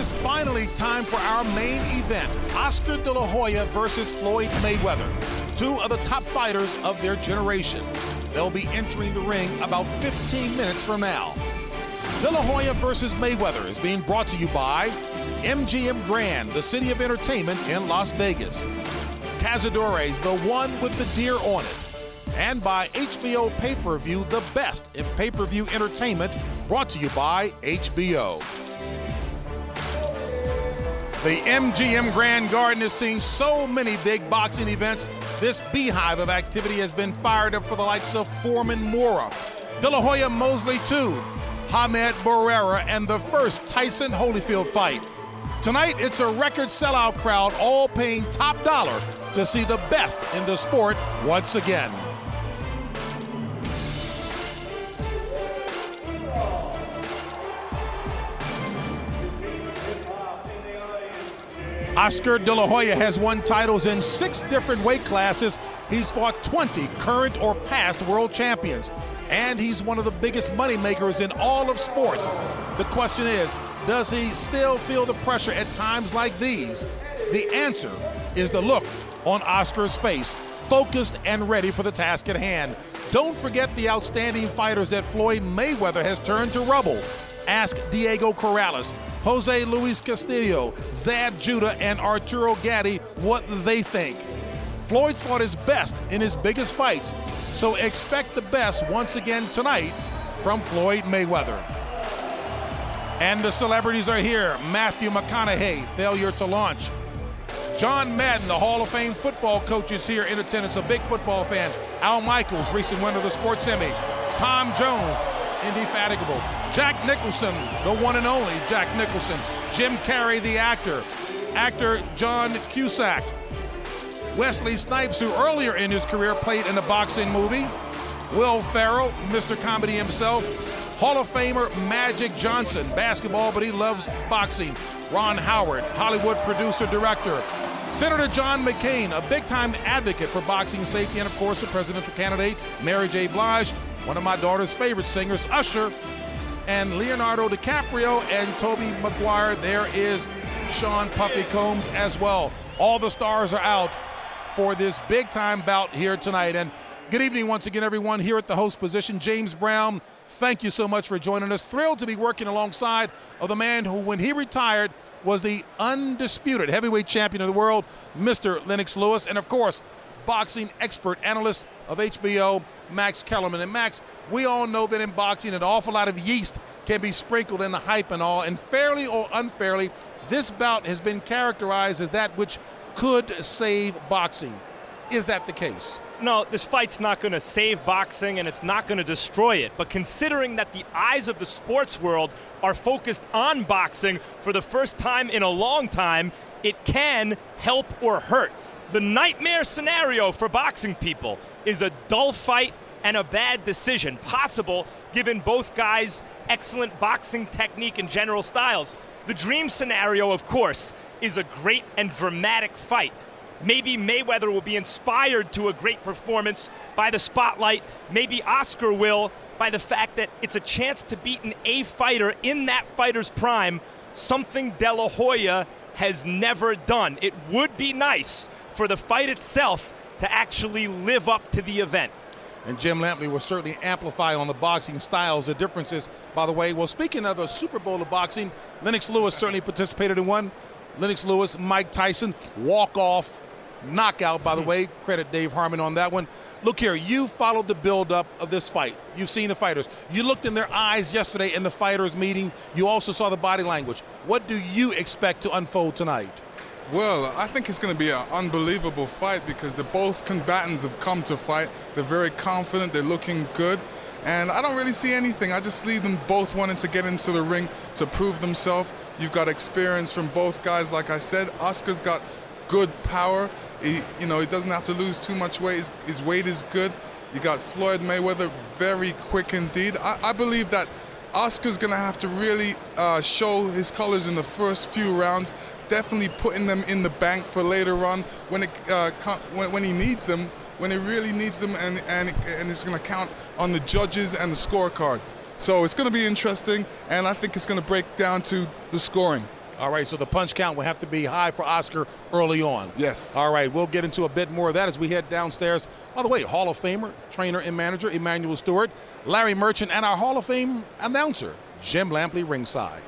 is finally time for our main event, Oscar De La Hoya versus Floyd Mayweather, two of the top fighters of their generation. They'll be entering the ring about 15 minutes from now. De La Hoya versus Mayweather is being brought to you by MGM Grand, the city of entertainment in Las Vegas. Cazadores, the one with the deer on it. And by HBO Pay-Per-View, the best in pay-per-view entertainment, brought to you by HBO. The MGM Grand Garden has seen so many big boxing events. This beehive of activity has been fired up for the likes of Foreman Mora, De La Hoya Mosley II, Hamed Barrera, and the first Tyson Holyfield fight. Tonight, it's a record sellout crowd, all paying top dollar to see the best in the sport once again. Oscar De La Hoya has won titles in 6 different weight classes. He's fought 20 current or past world champions, and he's one of the biggest moneymakers in all of sports. The question is, does he still feel the pressure at times like these? The answer is the look on Oscar's face, focused and ready for the task at hand. Don't forget the outstanding fighters that Floyd Mayweather has turned to rubble. Ask Diego Corrales, Jose Luis Castillo, Zab Judah, and Arturo Gatti what they think. Floyd's fought his best in his biggest fights, so expect the best once again tonight from Floyd Mayweather. And the celebrities are here. Matthew McConaughey, failure to launch. John Madden, the Hall of Fame football coach, is here in attendance, a big football fan. Al Michaels, recent winner of the Sports Emmy. Tom Jones, indefatigable. Jack Nicholson, the one and only Jack Nicholson. Jim Carrey, the actor. Actor John Cusack. Wesley Snipes, who earlier in his career played in a boxing movie. Will Ferrell, Mr. Comedy himself. Hall of Famer Magic Johnson, basketball, but he loves boxing. Ron Howard, Hollywood producer-director. Senator John McCain, a big-time advocate for boxing safety, and of course the presidential candidate, Mary J. Blige, one of my daughter's favorite singers, Usher, and Leonardo DiCaprio and Tobey Maguire. There is Sean Puffy Combs as well. All the stars are out for this big-time bout here tonight. And good evening once again, everyone, here at the host position. James Brown, thank you so much for joining us. Thrilled to be working alongside of the man who, when he retired, was the undisputed heavyweight champion of the world, Mr. Lennox Lewis, and of course, boxing expert analyst of HBO, Max Kellerman. And Max, we all know that in boxing, an awful lot of yeast can be sprinkled in the hype and all, and fairly or unfairly, this bout has been characterized as that which could save boxing. Is that the case? No, this fight's not going to save boxing, and it's not going to destroy it. But considering that the eyes of the sports world are focused on boxing for the first time in a long time, it can help or hurt. The nightmare scenario for boxing people is a dull fight and a bad decision, possible given both guys' excellent boxing technique and general styles. The dream scenario, of course, is a great and dramatic fight. Maybe Mayweather will be inspired to a great performance by the spotlight. Maybe Oscar will by the fact that it's a chance to beat an A fighter in that fighter's prime, something De La Hoya has never done. It would be nice for the fight itself to actually live up to the event. And Jim Lampley will certainly amplify on the boxing styles, the differences, by the way. Well, speaking of the Super Bowl of boxing, Lennox Lewis certainly participated in one. Lennox Lewis, Mike Tyson, walk-off knockout, by the way. Credit Dave Harmon on that one. Look here, you followed the build-up of this fight. You've seen the fighters. You looked in their eyes yesterday in the fighters' meeting. You also saw the body language. What do you expect to unfold tonight? Well, I think it's going to be an unbelievable fight because both combatants have come to fight. They're very confident. They're looking good. And I don't really see anything. I just see them both wanting to get into the ring to prove themselves. You've got experience from both guys. Like I said, Oscar's got good power. He doesn't have to lose too much weight. His weight is good. You got Floyd Mayweather, very quick indeed. I believe that Oscar's going to have to really show his colors in the first few rounds, definitely putting them in the bank for later on when he needs them, when he really needs them, and it's going to count on the judges and the scorecards. So it's going to be interesting, and I think it's going to break down to the scoring. All right, so the punch count will have to be high for Oscar early on. Yes. All right, we'll get into a bit more of that as we head downstairs. By the way, Hall of Famer, trainer and manager Emmanuel Stewart, Larry Merchant, and our Hall of Fame announcer, Jim Lampley, ringside.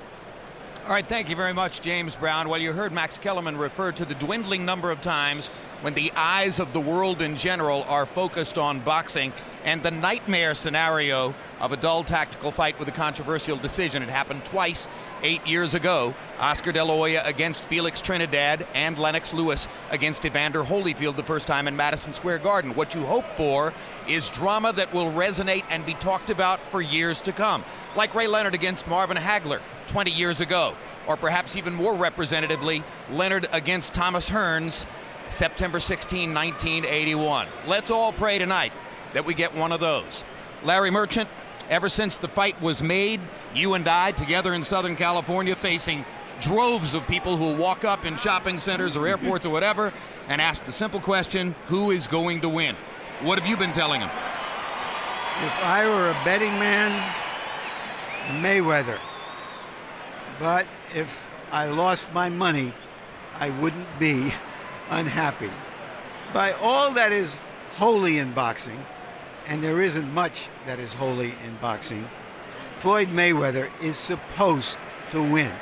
All right, thank you very much, James Brown. Well, you heard Max Kellerman refer to the dwindling number of times when the eyes of the world in general are focused on boxing, and the nightmare scenario of a dull tactical fight with a controversial decision. It happened twice 8 years ago. Oscar De La Hoya against Felix Trinidad, and Lennox Lewis against Evander Holyfield the first time in Madison Square Garden. What you hope for is drama that will resonate and be talked about for years to come. Like Ray Leonard against Marvin Hagler 20 years ago. Or perhaps even more representatively, Leonard against Thomas Hearns, September 16, 1981. Let's all pray tonight that we get one of those. Larry Merchant, ever since the fight was made, you and I together in Southern California facing droves of people who walk up in shopping centers or airports or whatever and ask the simple question, who is going to win? What have you been telling them? If I were a betting man, Mayweather. But if I lost my money, I wouldn't be unhappy. By all that is holy in boxing, and there isn't much that is holy in boxing, Floyd Mayweather is supposed to win.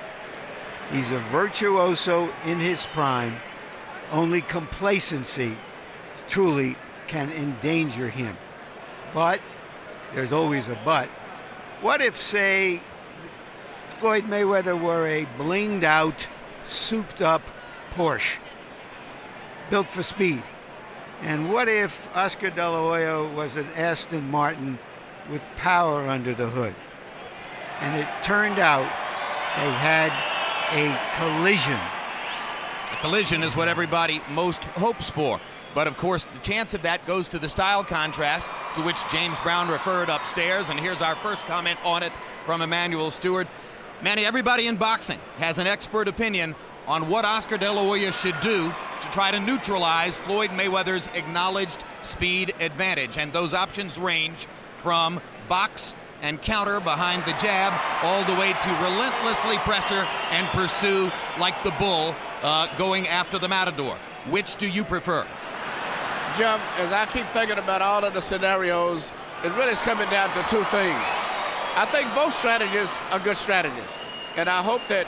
He's a virtuoso in his prime. Only complacency truly can endanger him. But there's always a but. What if, say, Floyd Mayweather were a blinged out, souped up Porsche built for speed? And what if Oscar De La Hoya was an Aston Martin with power under the hood? And it turned out they had a collision. A collision is what everybody most hopes for. But of course, the chance of that goes to the style contrast to which James Brown referred upstairs. And here's our first comment on it from Emmanuel Stewart. Manny, everybody in boxing has an expert opinion on what Oscar De La Hoya should do to try to neutralize Floyd Mayweather's acknowledged speed advantage. And those options range from box and counter behind the jab all the way to relentlessly pressure and pursue like the bull going after the matador. Which do you prefer? Jim, as I keep thinking about all of the scenarios, it really is coming down to two things. I think both strategies are good strategies, and I hope that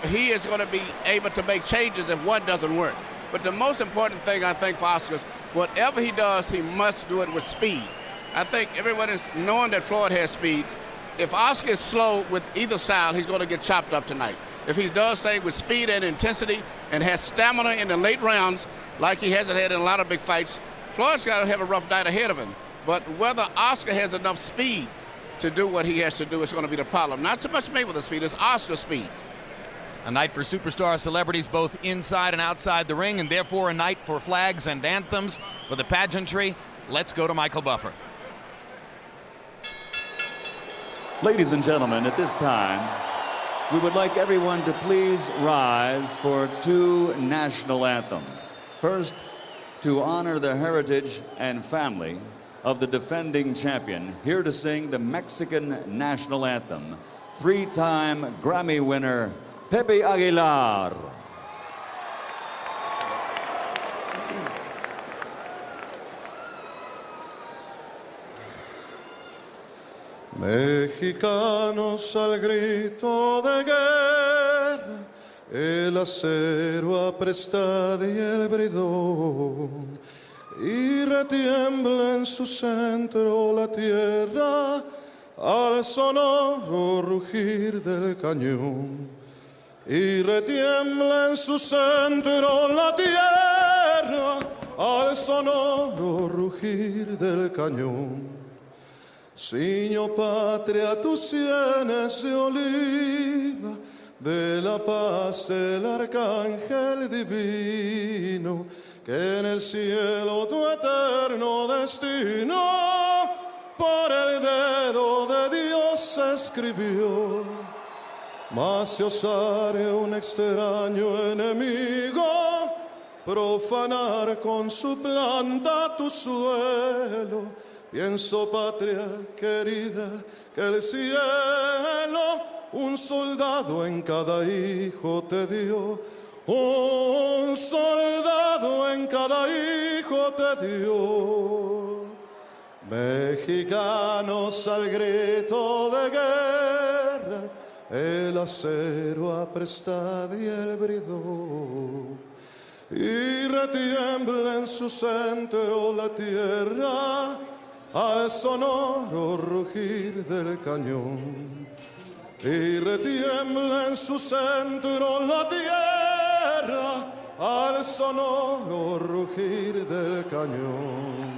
he is going to be able to make changes if one doesn't work. But the most important thing, I think, for Oscar is whatever he does, he must do it with speed. I think everyone is knowing that Floyd has speed. If Oscar is slow with either style, he's going to get chopped up tonight. If he does things with speed and intensity and has stamina in the late rounds, like he hasn't had in a lot of big fights, Floyd's got to have a rough night ahead of him. But whether Oscar has enough speed to do what he has to do is going to be the problem. Not so much Mayweather's speed, it's Oscar's speed. A night for superstar celebrities both inside and outside the ring, and therefore a night for flags and anthems for the pageantry. Let's go to Michael Buffer. Ladies and gentlemen, at this time, we would like everyone to please rise for two national anthems. First, to honor the heritage and family of the defending champion, here to sing the Mexican national anthem, three-time Grammy winner, Pepe Aguilar. Mexicanos al grito de guerra, el acero apresta y el bridón, y retiembla en su centro la tierra al sonoro rugir del cañón. Y retiembla en su centro la tierra al sonoro rugir del cañón. Ciño patria tus sienes de oliva, de la paz el arcángel divino, que en el cielo tu eterno destino por el dedo de Dios escribió. Mas si osare un extraño enemigo profanar con su planta tu suelo, pienso, patria querida, que el cielo un soldado en cada hijo te dio. Un soldado en cada hijo te dio. Mexicanos al grito de guerra, el acero apresta y el bridón. Y retiembla en su centro la tierra al sonoro rugir del cañón. Y retiembla en su centro la tierra al sonoro rugir del cañón.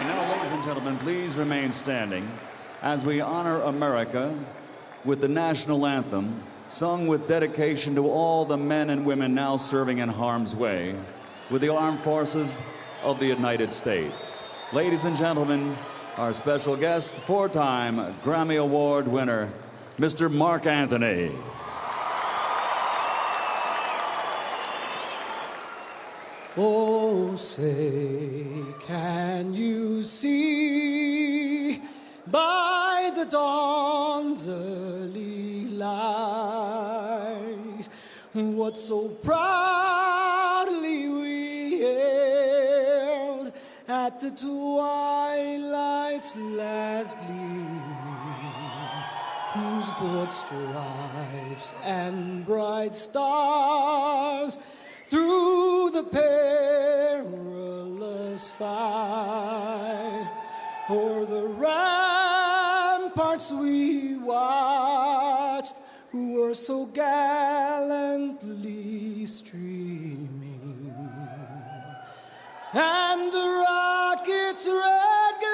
And now, ladies and gentlemen, please remain standing as we honor America with the national anthem, sung with dedication to all the men and women now serving in harm's way with the armed forces of the United States. Ladies and gentlemen, our special guest, four-time Grammy Award winner, Mr. Mark Anthony. Oh, say, can you see by the dawn's early light what so proudly we hailed at the twilight's last gleaming, whose broad stripes and bright stars through the perilous fight o'er the ramparts we watched, who were so gallantly streaming, and the rocket's red glare,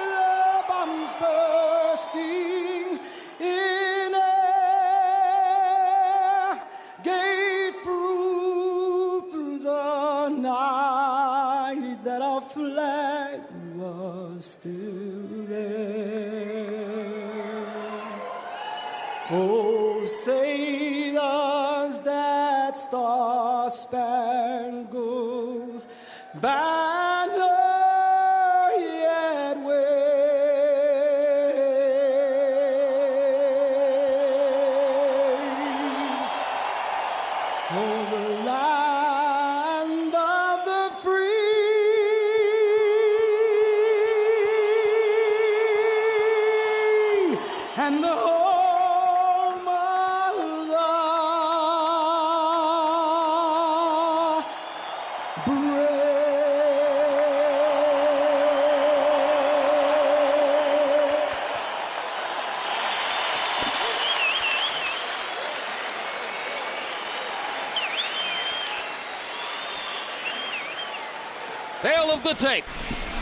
the bombs bursting in air, gave proof through the night that our flag was still there. Oh, say does that star-spangled banner yet wave o'er the land of the free and the home of the brave? Tale of the tape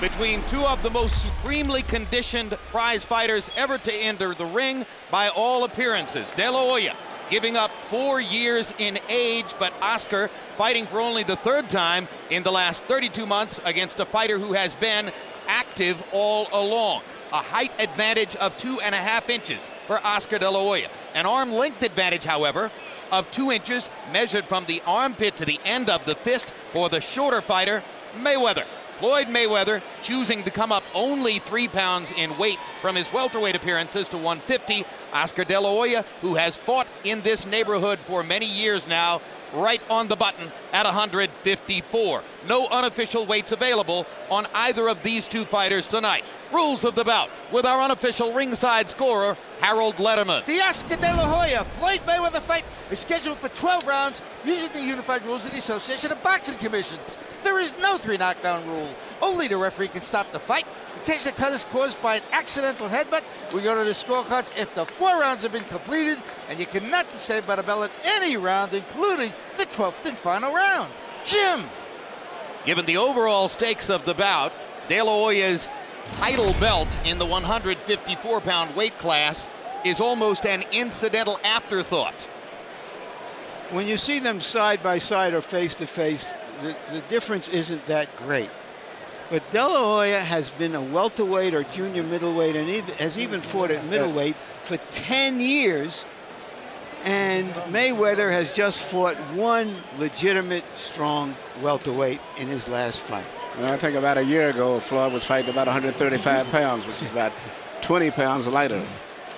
between two of the most supremely conditioned prize fighters ever to enter the ring by all appearances. De La Hoya giving up 4 years in age, but Oscar fighting for only the third time in the last 32 months against a fighter who has been active all along. A height advantage of 2.5 inches for Oscar De La Hoya. An arm length advantage, however, of 2 inches measured from the armpit to the end of the fist for the shorter fighter, Mayweather. Floyd Mayweather choosing to come up only 3 pounds in weight from his welterweight appearances to 150. Oscar De La Hoya, who has fought in this neighborhood for many years now, right on the button at 154. No unofficial weights available on either of these two fighters tonight. Rules of the bout with our unofficial ringside scorer, Harold Letterman. The Oscar De La Hoya Floyd Mayweather fight is scheduled for 12 rounds using the unified rules of the Association of Boxing Commissions. There is no 3 knockdown rule. Only the referee can stop the fight. In case the cut is caused by an accidental headbutt, we go to the scorecards after 4 rounds have been completed, and you cannot be saved by the bell at any round, including the 12th and final round. Jim. Given the overall stakes of the bout, De La Hoya's title belt in the 154-pound weight class is almost an incidental afterthought. When you see them side by side or face to face, the difference isn't that great. But De La Hoya has been a welterweight or junior middleweight and has even fought at middleweight for 10 years. And Mayweather has just fought one legitimate, strong welterweight in his last fight. And I think about a year ago, Floyd was fighting about 135 pounds, which is about 20 pounds lighter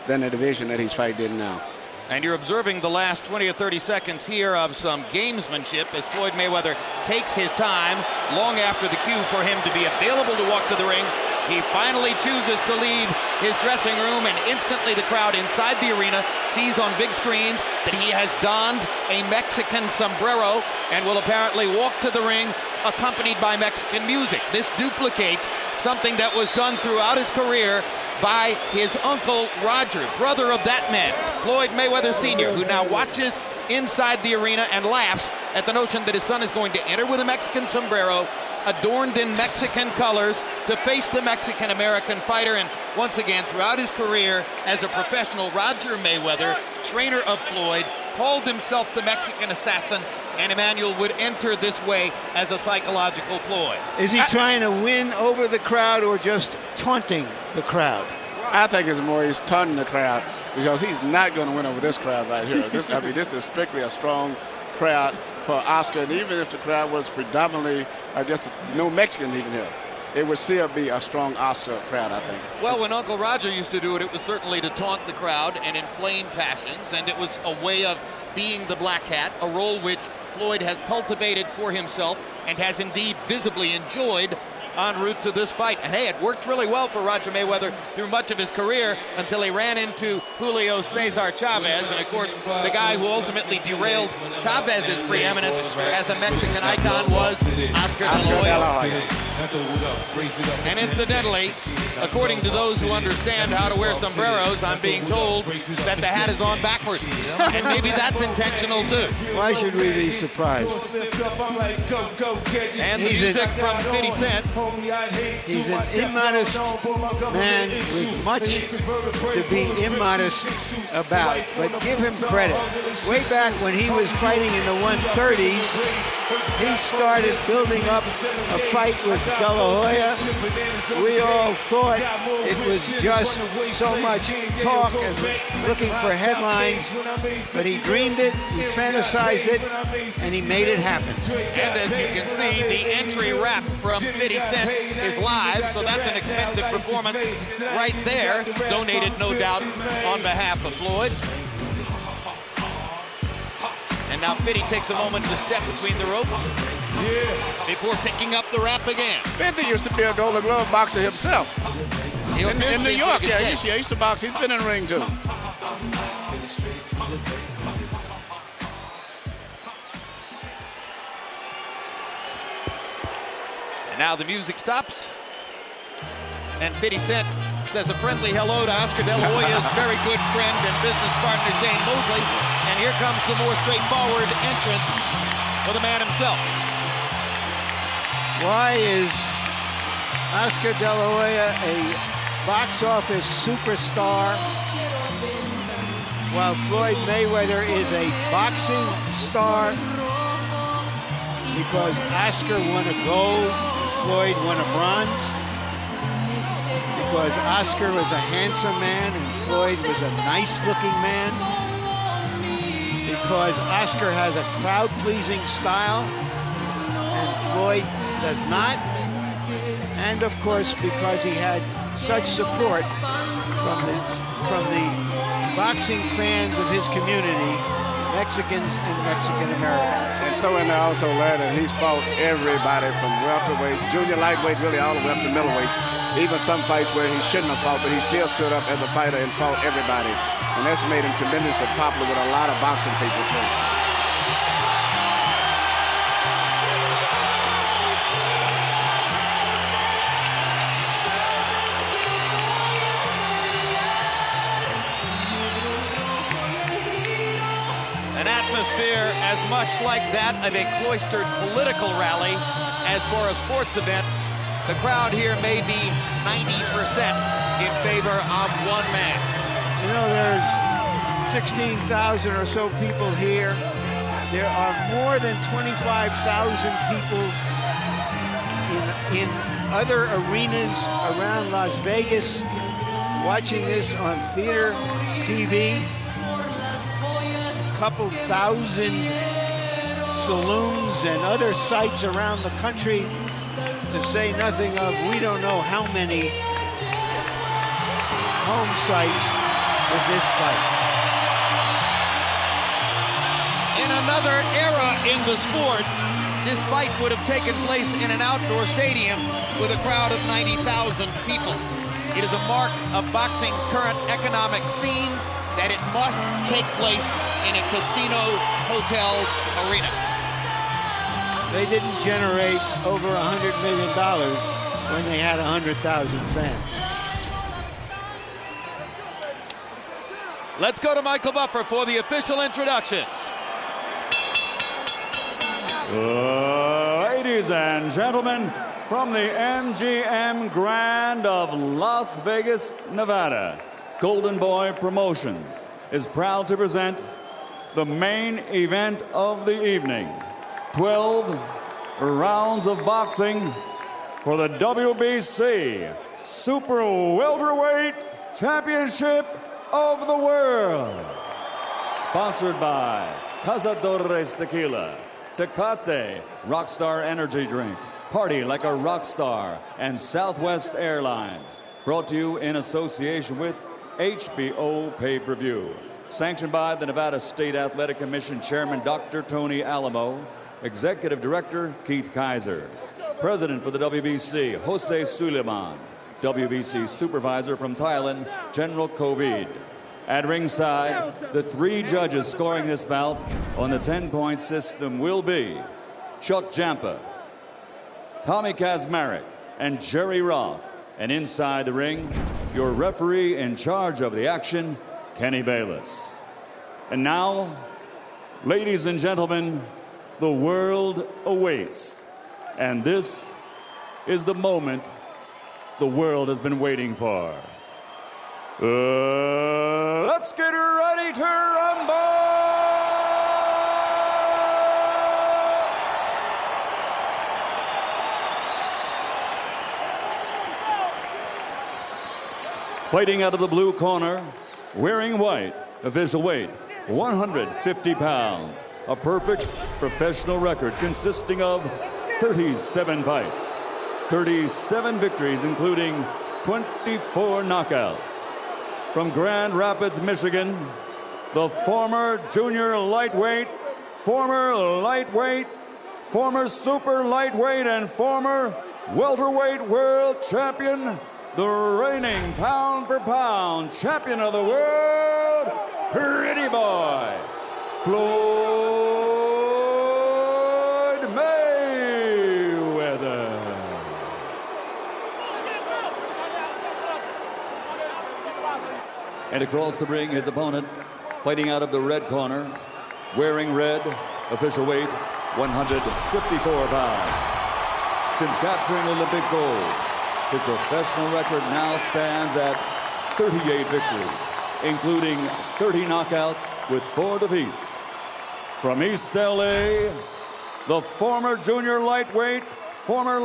than the division that he's fighting in now. And you're observing the last 20 or 30 seconds here of some gamesmanship as Floyd Mayweather takes his time long after the cue for him to be available to walk to the ring. He finally chooses to leave his dressing room, and instantly the crowd inside the arena sees on big screens that he has donned a Mexican sombrero and will apparently walk to the ring accompanied by Mexican music. This duplicates something that was done throughout his career by his uncle Roger, brother of that man, Floyd Mayweather Sr., who now watches inside the arena and laughs at the notion that his son is going to enter with a Mexican sombrero adorned in Mexican colors to face the Mexican-American fighter. And once again, throughout his career as a professional, Roger Mayweather, trainer of Floyd, called himself the Mexican assassin, and Emmanuel would enter this way as a psychological ploy. Is he trying to win over the crowd or just taunting the crowd? I think it's more he's taunting the crowd, because he's not going to win over this crowd right here. This is strictly a strong crowd for Oscar, and even if the crowd was predominantly, I guess, no Mexicans even here, it would still be a strong Oscar crowd, I think. Well, when Uncle Roger used to do it, it was certainly to taunt the crowd and inflame passions, and it was a way of being the black hat, a role which Floyd has cultivated for himself and has indeed visibly enjoyed en route to this fight. And hey, it worked really well for Roger Mayweather through much of his career until he ran into Julio Cesar Chavez, and of course the guy who ultimately derailed Chavez's preeminence as a Mexican icon was Oscar de la Hoya. And incidentally, according to those who understand how to wear sombreros, I'm being told that the hat is on backwards, and maybe that's intentional too. Why should we be surprised? And the music from 50 Cent. He's an immodest man with much to be immodest about, but give him credit. Way back when he was fighting in the 130s, he started building up a fight with De La Hoya. We all thought it was just so much talk and looking for headlines, but he dreamed it, he fantasized it, and he made it happen. And as you can see, the entry rap from 50 Cent is live, so that's an expensive performance right there, donated no doubt on behalf of Floyd. And now 50 takes a moment to step between the ropes before picking up the rap again. 50 used to be a Golden Glove boxer himself. In New York, yeah, he used to box. He's been in the ring too. And now the music stops, and 50 Cent says a friendly hello to Oscar De La Hoya's very good friend and business partner Shane Mosley. And here comes the more straightforward entrance for the man himself. Why is Oscar De La Hoya a box office superstar while Floyd Mayweather is a boxing star? Because Oscar won a gold, Floyd won a bronze. Because Oscar was a handsome man and Floyd was a nice-looking man. Because Oscar has a crowd-pleasing style and Floyd does not. And of course, because he had such support from the boxing fans of his community, Mexicans and Mexican Americans. And throw in there also, Larry, that he's fought everybody from welterweight, junior lightweight, really all the way up to middleweight. Even some fights where he shouldn't have fought, but he still stood up as a fighter and fought everybody. And that's made him tremendously popular with a lot of boxing people too. An atmosphere as much like that of a cloistered political rally as for a sports event. The crowd here may be 90% in favor of one man. You know, there's 16,000 or so people here. There are more than 25,000 people in other arenas around Las Vegas watching this on theater TV. couple thousand saloons and other sites around the country, to say nothing of we don't know how many home sites with this fight. In another era in the sport, this fight would have taken place in an outdoor stadium with a crowd of 90,000 people. It is a mark of boxing's current economic scene that it must take place in a casino hotel's arena. They didn't generate over $100 million when they had 100,000 fans. Let's go to Michael Buffer for the official introductions. Ladies and gentlemen, from the MGM Grand of Las Vegas, Nevada, Golden Boy Promotions is proud to present the main event of the evening. 12 rounds of boxing for the WBC Super Welterweight Championship of the World. Sponsored by Cazadores Tequila, Tecate Rockstar Energy Drink, Party Like a Rock Star, and Southwest Airlines. Brought to you in association with HBO Pay-Per-View. Sanctioned by the Nevada State Athletic Commission Chairman Dr. Tony Alamo, Executive Director Keith Kaiser, President for the WBC Jose Suleiman, WBC Supervisor from Thailand General Kovid. At ringside, the 3 judges scoring this bout on the 10-point system will be Chuck Jampa, Tommy Kazmarek, and Jerry Roth. And inside the ring, your referee in charge of the action, Kenny Bayless. And now, ladies and gentlemen, the world awaits. And this is the moment the world has been waiting for. Let's get ready to rumble! Fighting out of the blue corner, wearing white, official weight, 150 pounds. A perfect professional record consisting of 37 fights, 37 victories, including 24 knockouts. From Grand Rapids, Michigan, the former junior lightweight, former lightweight, former super lightweight, and former welterweight world champion, the reigning pound-for-pound champion of the world, Pretty Boy, Floyd Mayweather. And across the ring, his opponent, fighting out of the red corner, wearing red, official weight, 154 pounds. Since capturing Olympic gold, his professional record now stands at 38 victories, including 30 knockouts with 4 defeats. From East LA, the former junior lightweight, former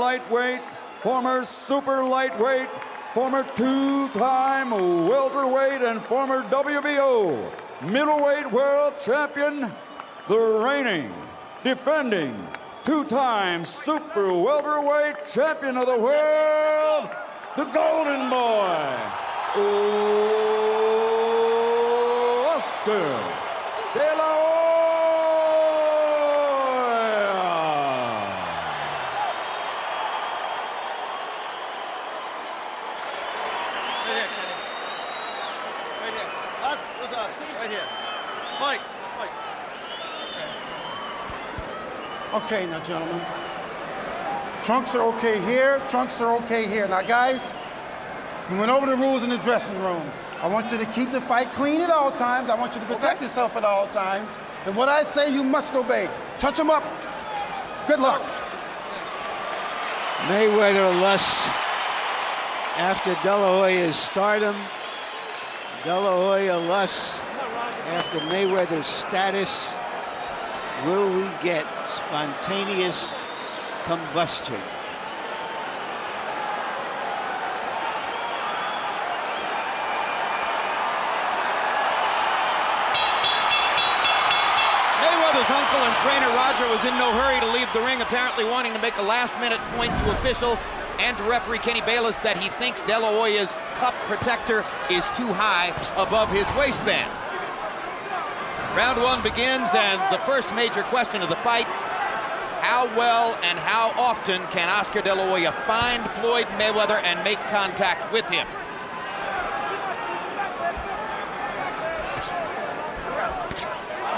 super lightweight, former 2-time welterweight, and former WBO middleweight world champion, the reigning, defending, 2-time super welterweight champion of the world, the Golden Boy, Oscar De La Hoya. Right here. Us? Who's us? Right here. Mike. Okay, now, gentlemen. Trunks are okay here, trunks are okay here. Now, guys, we went over the rules in the dressing room. I want you to keep the fight clean at all times. I want you to protect yourself at all times. And what I say, you must obey. Touch them up. Good luck. Mayweather lusts after De La Hoya's stardom. De La Hoya lusts after Mayweather's status. Will we get spontaneous combustion? His uncle and trainer Roger was in no hurry to leave the ring, apparently wanting to make a last-minute point to officials and to referee Kenny Bayless that he thinks De La Hoya's cup protector is too high above his waistband. Round one begins, and the first major question of the fight: how well and how often can Oscar De La Hoya find Floyd Mayweather and make contact with him?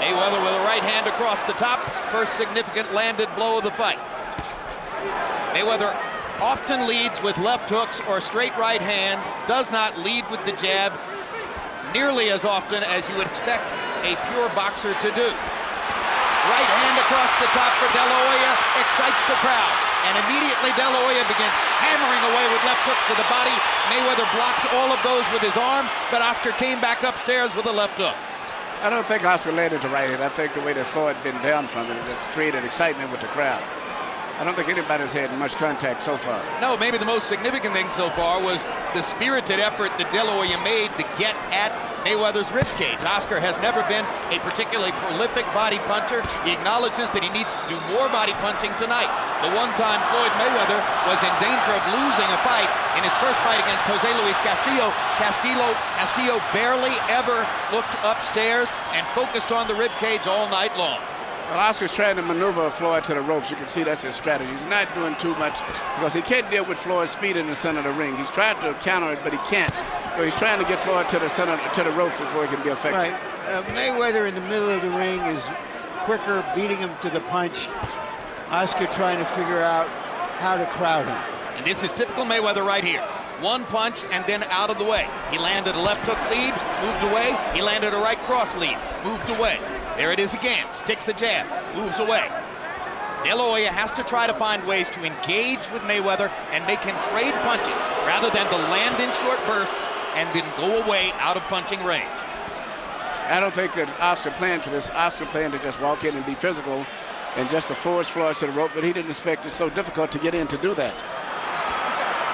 Mayweather with a right hand across the top, first significant landed blow of the fight. Mayweather often leads with left hooks or straight right hands, does not lead with the jab nearly as often as you would expect a pure boxer to do. Right hand across the top for De La Hoya excites the crowd, and immediately De La Hoya begins hammering away with left hooks to the body. Mayweather blocked all of those with his arm, but Oscar came back upstairs with a left hook. I don't think Oscar landed the right hand. I think the way that Floyd been down from it just created excitement with the crowd. I don't think anybody's had much contact so far. No, maybe the most significant thing so far was the spirited effort that De La Hoya made to get at Mayweather's ribcage. Oscar has never been a particularly prolific body puncher. He acknowledges that he needs to do more body punching tonight. The one time Floyd Mayweather was in danger of losing a fight in his first fight against Jose Luis Castillo. Castillo barely ever looked upstairs and focused on the ribcage all night long. Well, Oscar's trying to maneuver Floyd to the ropes. You can see that's his strategy. He's not doing too much because he can't deal with Floyd's speed in the center of the ring. He's tried to counter it, but he can't. So he's trying to get Floyd to the center, to the ropes before he can be effective. Right. Mayweather in the middle of the ring is quicker, beating him to the punch. Oscar trying to figure out how to crowd him. And this is typical Mayweather right here. One punch and then out of the way. He landed a left hook lead, moved away. He landed a right cross lead, moved away. There it is again, sticks a jab, moves away. De La Hoya has to try to find ways to engage with Mayweather and make him trade punches rather than to land in short bursts and then go away out of punching range. I don't think that Oscar planned for this. Oscar planned to just walk in and be physical and just to force Floyd to the rope, but he didn't expect it so difficult to get in to do that.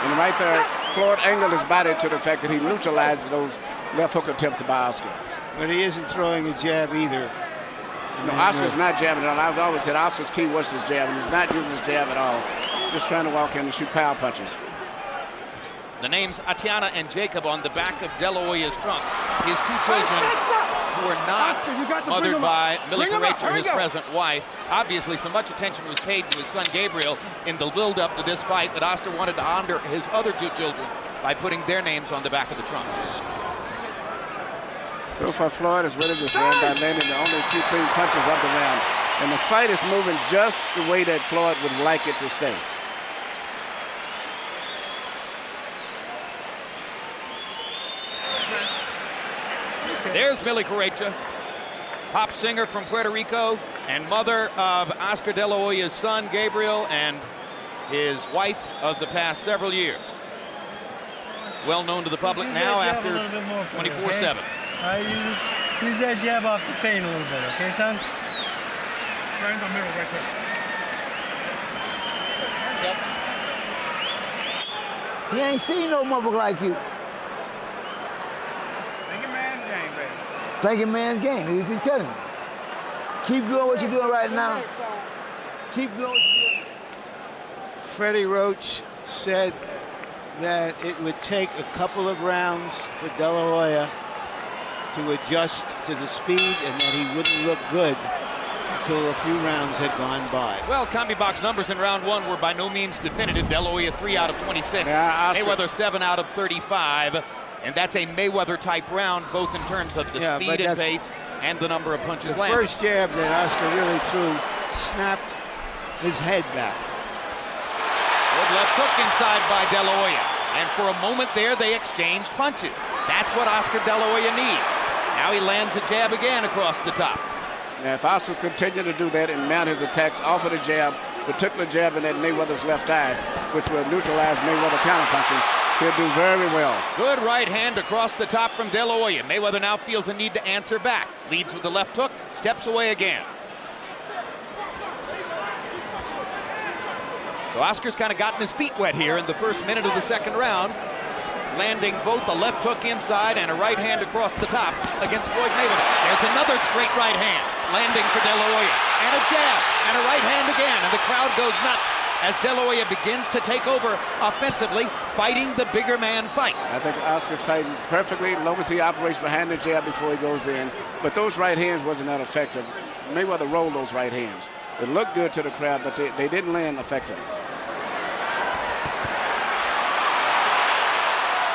And right there, Floyd angled his body to the fact that he neutralized those left hook attempts by Oscar. But he isn't throwing a jab either. No, Oscar's not jabbing at all. I've always said Oscar's key was his jab, and he's not using his jab at all. Just trying to walk in and shoot power punches. The names Atiana and Jacob on the back of De La Hoya's trunks. His two children who are not mothered by Millie Rachel, his present wife. Obviously, so much attention was paid to his son Gabriel in the build-up to this fight that Oscar wanted to honor his other two children by putting their names on the back of the trunks. So far, Floyd has really just ran by landing the only two clean punches of the round. And the fight is moving just the way that Floyd would like it to stay. There's Millie Correcha, pop singer from Puerto Rico and mother of Oscar De La Hoya's son, Gabriel, and his wife of the past several years. Well known to the public now after 24/7. Use that jab off the feint a little bit, okay, son? Right in the middle, right there. He ain't seen no motherfucker like you. Thinking man's game, baby. Thinking man's game. You can tell him. Keep doing what you're doing right now. Keep doing what you're doing. Freddie Roach said that it would take a couple of rounds for De La Hoya to adjust to the speed and that he wouldn't look good until a few rounds had gone by. Well, CombiBox numbers in round one were by no means definitive. De La Hoya 3 out of 26. Yeah, Mayweather 7 out of 35. And that's a Mayweather-type round, both in terms of the speed and pace and the number of punches the landed. First jab that Oscar really threw snapped his head back. Good left hook inside by De La Hoya. And for a moment there, they exchanged punches. That's what Oscar De La Hoya needs. Now he lands a jab again across the top. Now, if Oscar's continue to do that and mount his attacks off of the jab, particular jab in that Mayweather's left eye, which will neutralize Mayweather counterpunching, he'll do very well. Good right hand across the top from De La Hoya. Mayweather now feels a need to answer back. Leads with the left hook, steps away again. So Oscar's kind of gotten his feet wet here in the first minute of the second round, landing both a left hook inside and a right hand across the top against Floyd Mayweather. There's another straight right hand landing for De La Hoya. and a jab, and a right hand again, and the crowd goes nuts as De La Hoya begins to take over offensively, fighting the bigger man fight. I think Oscar's fighting perfectly as long as he operates behind the jab before he goes in. But those right hands wasn't that effective. Mayweather rolled those right hands. It looked good to the crowd, but they didn't land effectively.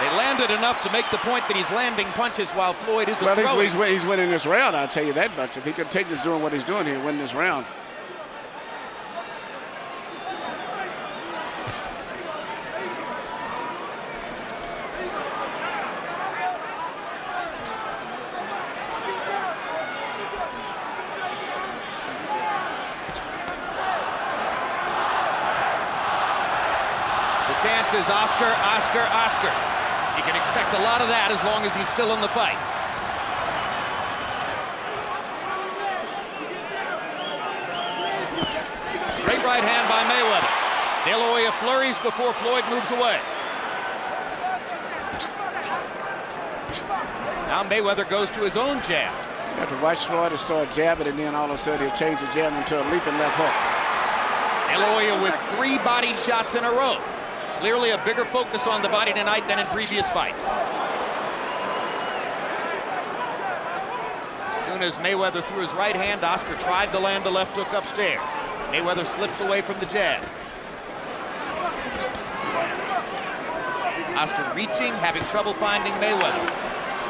They landed enough to make the point that he's landing punches while Floyd isn't throwing. Well, he's winning this round, I'll tell you that much. If he continues doing what he's doing, he'll win this round. The chant is Oscar, Oscar, Oscar. You can expect a lot of that as long as he's still in the fight. Straight right hand by Mayweather. De La Hoya flurries before Floyd moves away. Now Mayweather goes to his own jab. You have to watch Floyd to start jabbing, and then all of a sudden he'll change the jab into a leaping left hook. De La Hoya with 3 bodied shots in a row. Clearly a bigger focus on the body tonight than in previous fights. As soon as Mayweather threw his right hand, Oscar tried to land a left hook upstairs. Mayweather slips away from the jab. Oscar reaching, having trouble finding Mayweather.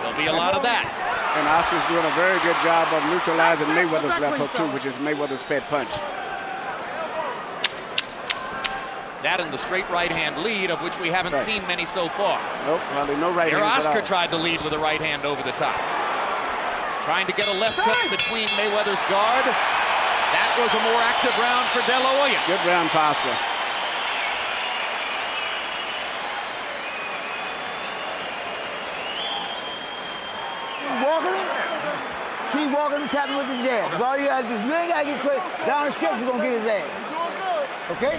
There'll be a lot of that. And Oscar's doing a very good job of neutralizing Mayweather's left hook too, which is Mayweather's pet punch. That and the straight right hand lead, of which we haven't seen many so far. Nope, hardly no right Here hands at Oscar all. tried to lead with a right hand over the top. Trying to get a left hook between Mayweather's guard. That was a more active round for De La Hoya. Good round for Oscar. Walking it. Keep walking and tapping with the jab. That's all you gotta do. You ain't gotta get quick. Down the stretch, you're gonna get his ass. Okay?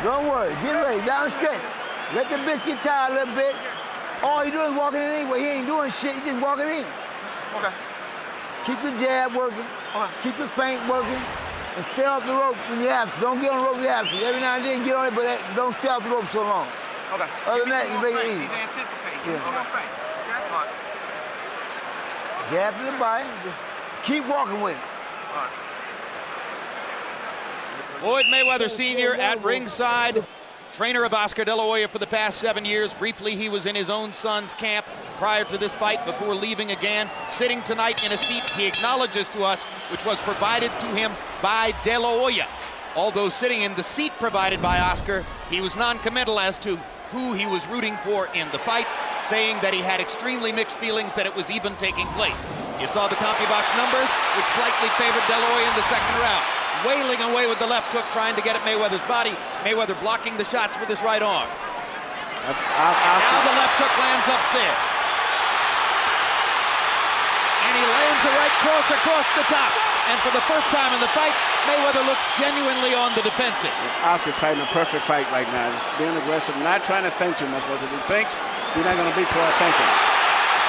Don't worry. Get ready. Down the stretch. Let the biscuit tie a little bit. All you doing is walking in anyway. He ain't doing shit. He just walking in. Okay. Keep your jab working. Keep your feint working. And stay off the rope when you have to. Don't get on the rope when you have to. Every now and then get on it, but don't stay off the rope so long. Okay. Other than that, you make it easy. He's anticipating. Yeah. He's on feint. Okay? All right. Jab to the body. Keep walking with it. All right. Floyd Mayweather Sr. at ringside, trainer of Oscar De La Hoya for the past 7 years. Briefly, he was in his own son's camp prior to this fight before leaving again. Sitting tonight in a seat he acknowledges to us, which was provided to him by De La Hoya. Although sitting in the seat provided by Oscar, he was non-committal as to who he was rooting for in the fight, saying that he had extremely mixed feelings that it was even taking place. You saw the CompuBox numbers, which slightly favored De La Hoya in the second round. Wailing away with the left hook, trying to get at Mayweather's body. Mayweather blocking the shots with his right arm. Now the left hook lands upstairs. And he lands a right cross across the top. And for the first time in the fight, Mayweather looks genuinely on the defensive. Oscar's fighting a perfect fight right now. He's being aggressive, not trying to think too much, because if he thinks, he's not going to beat for thinking.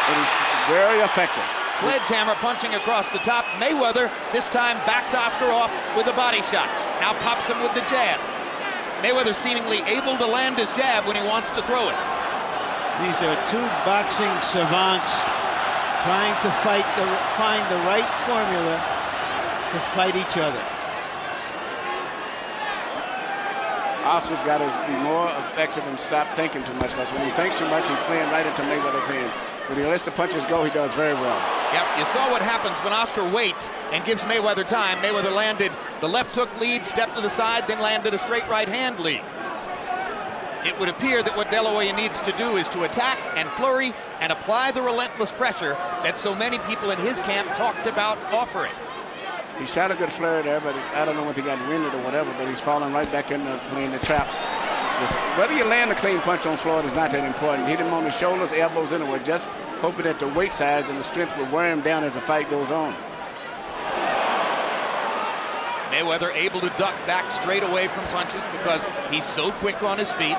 But he's very effective. Sledgehammer punching across the top. Mayweather this time backs Oscar off with a body shot. Now pops him with the jab. Mayweather seemingly able to land his jab when he wants to throw it. These are two boxing savants trying to find the right formula to fight each other. Oscar's got to be more effective and stop thinking too much, because when he thinks too much, he's playing right into Mayweather's hand. When he lets the punches go, he does very well. Yep, you saw what happens when Oscar waits and gives Mayweather time. Mayweather landed the left hook lead, stepped to the side, then landed a straight right hand lead. It would appear that what De La Hoya needs to do is to attack and flurry and apply the relentless pressure that so many people in his camp talked about offering. He shot a good flurry there, but I don't know if he got winded or whatever, but he's falling right back into playing the traps. Whether you land a clean punch on Floyd is not that important. Hit him on the shoulders, elbows, anywhere, just hoping that the weight size and the strength will wear him down as the fight goes on. Mayweather able to duck back straight away from punches because he's so quick on his feet.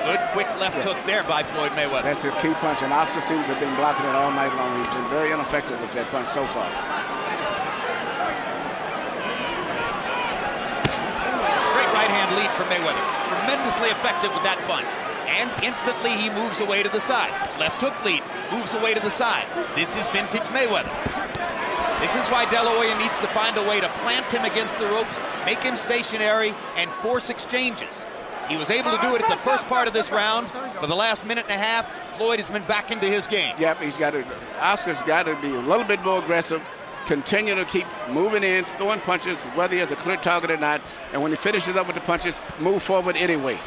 Good quick left hook there by Floyd Mayweather. That's his key punch, and Oscar seems to have been blocking it all night long. He's been very ineffective with that punch so far. lead for Mayweather. Tremendously effective with that punch. And instantly he moves away to the side. Left hook lead, moves away to the side. This is vintage Mayweather. This is why De La Hoya needs to find a way to plant him against the ropes, make him stationary, and force exchanges. He was able to do it at the first part of this round. For the last minute and a half, Floyd has been back into his game. Yep, Oscar's got to be a little bit more aggressive, continue to keep moving in, throwing punches, whether he has a clear target or not, and when he finishes up with the punches, move forward anyway.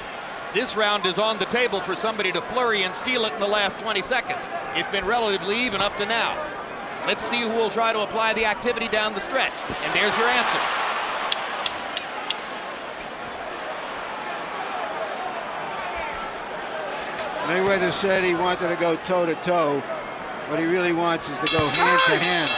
This round is on the table for somebody to flurry and steal it in the last 20 seconds. It's been relatively even up to now. Let's see who will try to apply the activity down the stretch. And there's your answer. Mayweather said he wanted to go toe-to-toe. What he really wants is to go hand-to-hand.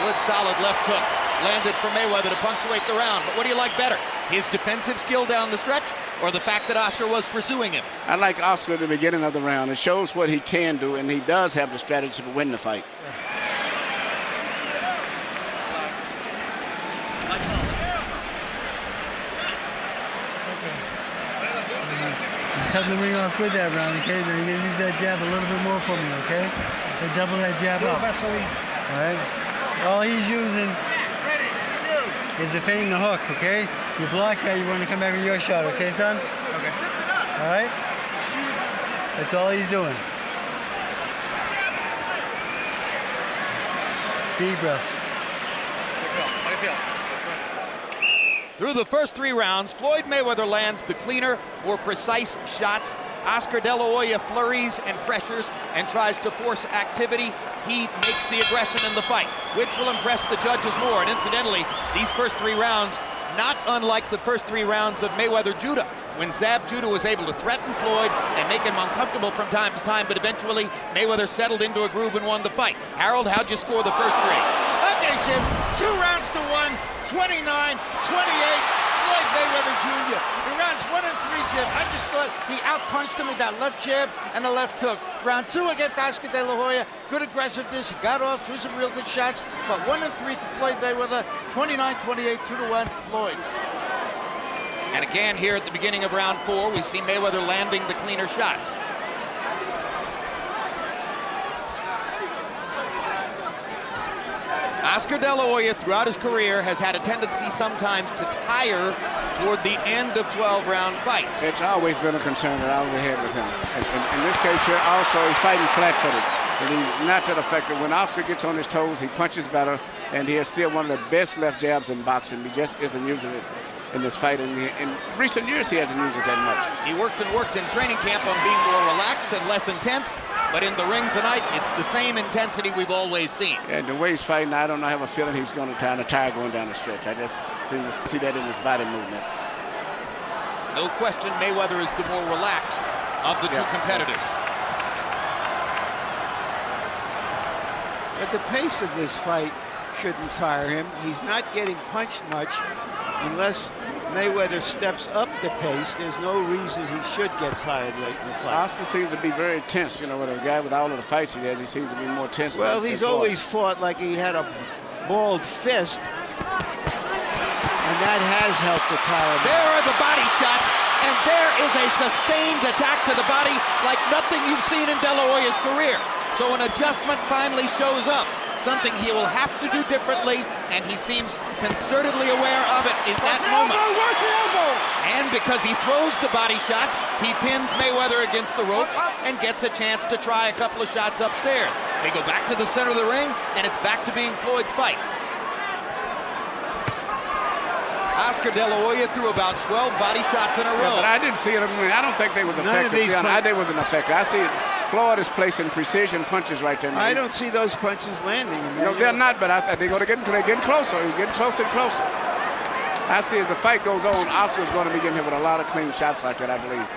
Good solid left hook. Landed for Mayweather to punctuate the round. But what do you like better? His defensive skill down the stretch, or the fact that Oscar was pursuing him? I like Oscar at the beginning of the round. It shows what he can do, and he does have the strategy for winning the fight. Cutting the ring off good that round, okay? But you're gonna use that jab a little bit more for me, okay? And double that jab up. All right? All he's using is defending the hook, okay? You block that, you want to come back with your shot, okay, son? Okay. All right? That's all he's doing. Deep breath. How do you feel? Through the first 3 rounds, Floyd Mayweather lands the cleaner, more precise shots. Oscar De La Hoya flurries and pressures and tries to force activity. He makes the aggression in the fight, which will impress the judges more. And incidentally, these first 3 rounds, not unlike the first 3 rounds of Mayweather-Judah, when Zab Judah was able to threaten Floyd and make him uncomfortable from time to time, but eventually Mayweather settled into a groove and won the fight. Harold, how'd you score the first 3? Okay, Jim, 2 rounds to 1, 29-28, Floyd Mayweather Jr. In rounds 1 and 3, Jim, I just thought he outpunched him with that left jab and the left hook. Round 2 against Oscar De La Hoya, good aggressiveness, he got off, threw some real good shots, but 1 and 3 to Floyd Mayweather, 29-28, 2-1 to Floyd. And again, here at the beginning of round 4, we see Mayweather landing the cleaner shots. Oscar De La Hoya, throughout his career, has had a tendency sometimes to tire toward the end of 12-round fights. It's always been a concern that I was ahead with him. In this case here, also, he's fighting flat-footed. And he's not that effective. When Oscar gets on his toes, he punches better, and he has still one of the best left jabs in boxing. He just isn't using it in this fight. And in recent years, he hasn't used it that much. He worked in training camp on being more relaxed and less intense, but in the ring tonight, it's the same intensity we've always seen. And the way he's fighting, I don't know, I have a feeling he's going to tire going down the stretch. I just see that in his body movement. No question, Mayweather is the more relaxed of the 2 competitors. But the pace of this fight shouldn't tire him. He's not getting punched much. Unless Mayweather steps up the pace, there's no reason he should get tired late in the fight. Oscar seems to be very tense. You know, with a guy with all of the fights he has, he seems to be more tense. Well, he's always fought like he had a balled fist, and that has helped to tire him. There are the body shots, and there is a sustained attack to the body like nothing you've seen in De La Hoya's career. So an adjustment finally shows up, something he will have to do differently, and he seems concertedly aware of it in that moment. And because he throws the body shots, he pins Mayweather against the ropes and gets a chance to try a couple of shots upstairs. They go back to the center of the ring, and it's back to being Floyd's fight. Oscar De La Hoya threw about 12 body shots in a row. Yeah, but I didn't see it. I mean, I don't think they was effective. They wasn't effective. I see it. Floyd is placing precision punches right there. I don't see those punches landing. No, they're not, but they're getting closer. He's getting closer and closer. I see as the fight goes on, Oscar's going to be getting hit with a lot of clean shots like that, I believe.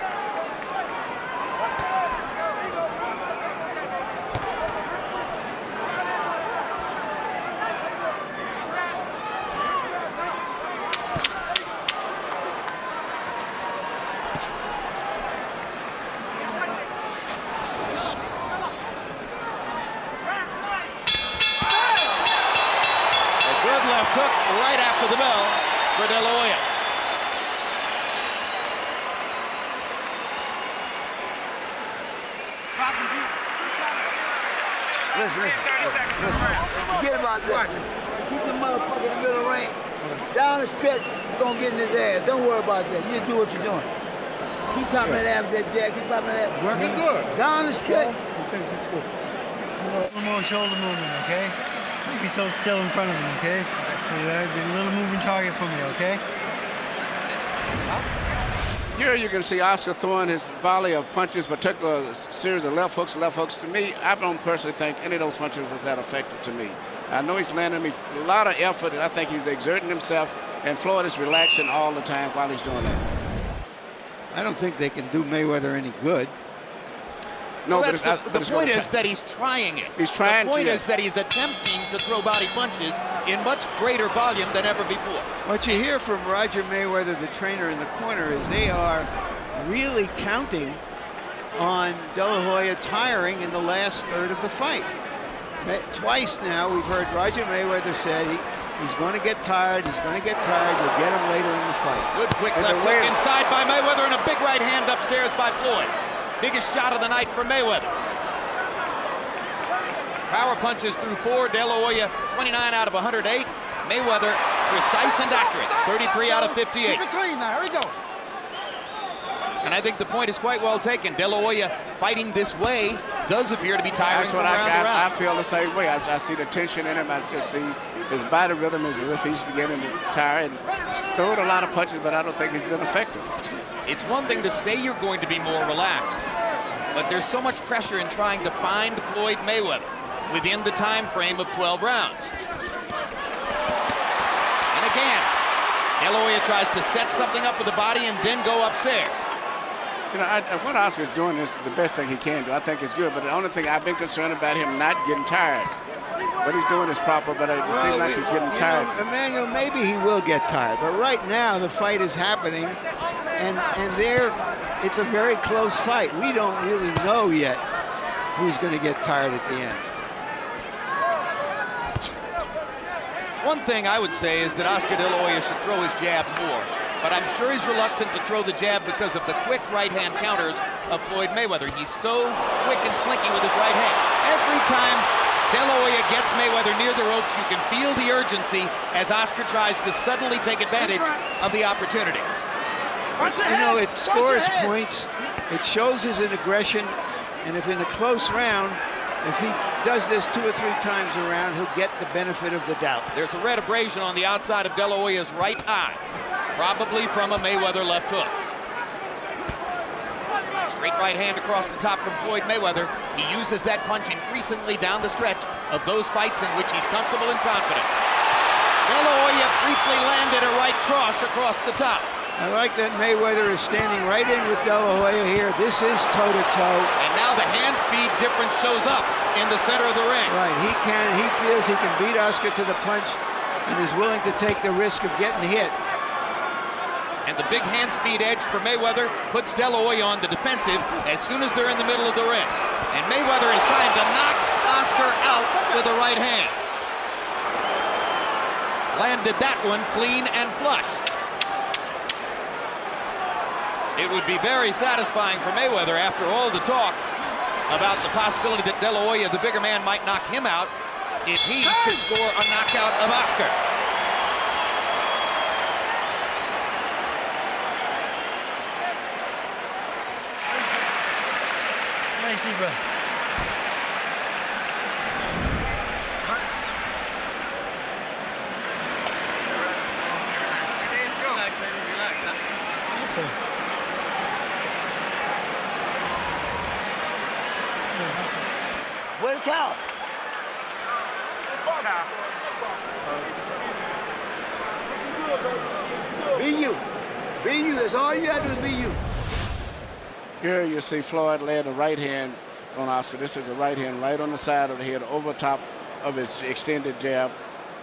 Hook right after the bell for De La Hoya. listen. Forget about that. Keep the motherfucker in the middle of the ring. Down the stretch, you're gonna get in his ass. Don't worry about that. You just do what you're doing. Keep popping that ass with that jab. Keep popping that. Working good. Down the stretch. A little more shoulder movement, okay? Don't be so still in front of him, okay? A little moving target for me, okay? Here you can see Oscar throwing his volley of punches, particularly a series of left hooks. To me, I don't personally think any of those punches was that effective to me. I know he's landing me a lot of effort, and I think he's exerting himself, and Floyd is relaxing all the time while he's doing that. I don't think they can do Mayweather any good. No, well, but the point is that he's trying it. He's trying. The point is that he's attempting to throw body punches in much greater volume than ever before. What you hear from Roger Mayweather, the trainer in the corner, is they are really counting on De La Hoya tiring in the last third of the fight. Twice now we've heard Roger Mayweather say he's going to get tired, you'll get him later in the fight. Good quick left hook inside by Mayweather and a big right hand upstairs by Floyd. Biggest shot of the night for Mayweather. Power punches through 4. De La Hoya 29 out of 108. Mayweather precise and accurate. 33 out of 58. Keep it clean now. Here we go. And I think the point is quite well taken. De La Hoya fighting this way does appear to be tiring. That's what I feel the same way. I see the tension in him. I just see his body rhythm is as if he's beginning to tire and throwing a lot of punches, but I don't think he's been effective. It's one thing to say you're going to be more relaxed, but there's so much pressure in trying to find Floyd Mayweather within the time frame of 12 rounds. And again, De La Hoya tries to set something up with the body and then go upstairs. You know, what Oscar's doing is the best thing he can do. I think it's good, but the only thing I've been concerned about him not getting tired. What he's doing is proper, but it seems like he's getting tired. Emmanuel, maybe he will get tired, but right now the fight is happening, and it's a very close fight. We don't really know yet who's going to get tired at the end. One thing I would say is that Oscar De La Hoya should throw his jab more, but I'm sure he's reluctant to throw the jab because of the quick right-hand counters of Floyd Mayweather. He's so quick and slinky with his right hand. Every time De La Hoya gets Mayweather near the ropes, you can feel the urgency as Oscar tries to suddenly take advantage of the opportunity. You know, it scores points, it shows his aggression, and if in a close round, if he does this 2 or 3 times around, he'll get the benefit of the doubt. There's a red abrasion on the outside of De La Hoya's right eye, probably from a Mayweather left hook. Straight right hand across the top from Floyd Mayweather. He uses that punch increasingly down the stretch of those fights in which he's comfortable and confident. De La Hoya briefly landed a right cross across the top. I like that Mayweather is standing right in with De La Hoya here. This is toe-to-toe. And now the hand speed difference shows up in the center of the ring. Right, he feels he can beat Oscar to the punch and is willing to take the risk of getting hit. And the big hand speed edge for Mayweather puts De La Hoya on the defensive as soon as they're in the middle of the ring. And Mayweather is trying to knock Oscar out with a right hand. Landed that one clean and flush. It would be very satisfying for Mayweather after all the talk about the possibility that De La Hoya, the bigger man, might knock him out if he could score a knockout of Oscar. Nicely, bro. Relax, baby, relax, huh? Okay. Where's the towel? Be you. Be you. That's all you have to do is be you. Here you see Floyd land a right hand on Oscar. This is a right hand right on the side of the head, over top of his extended jab.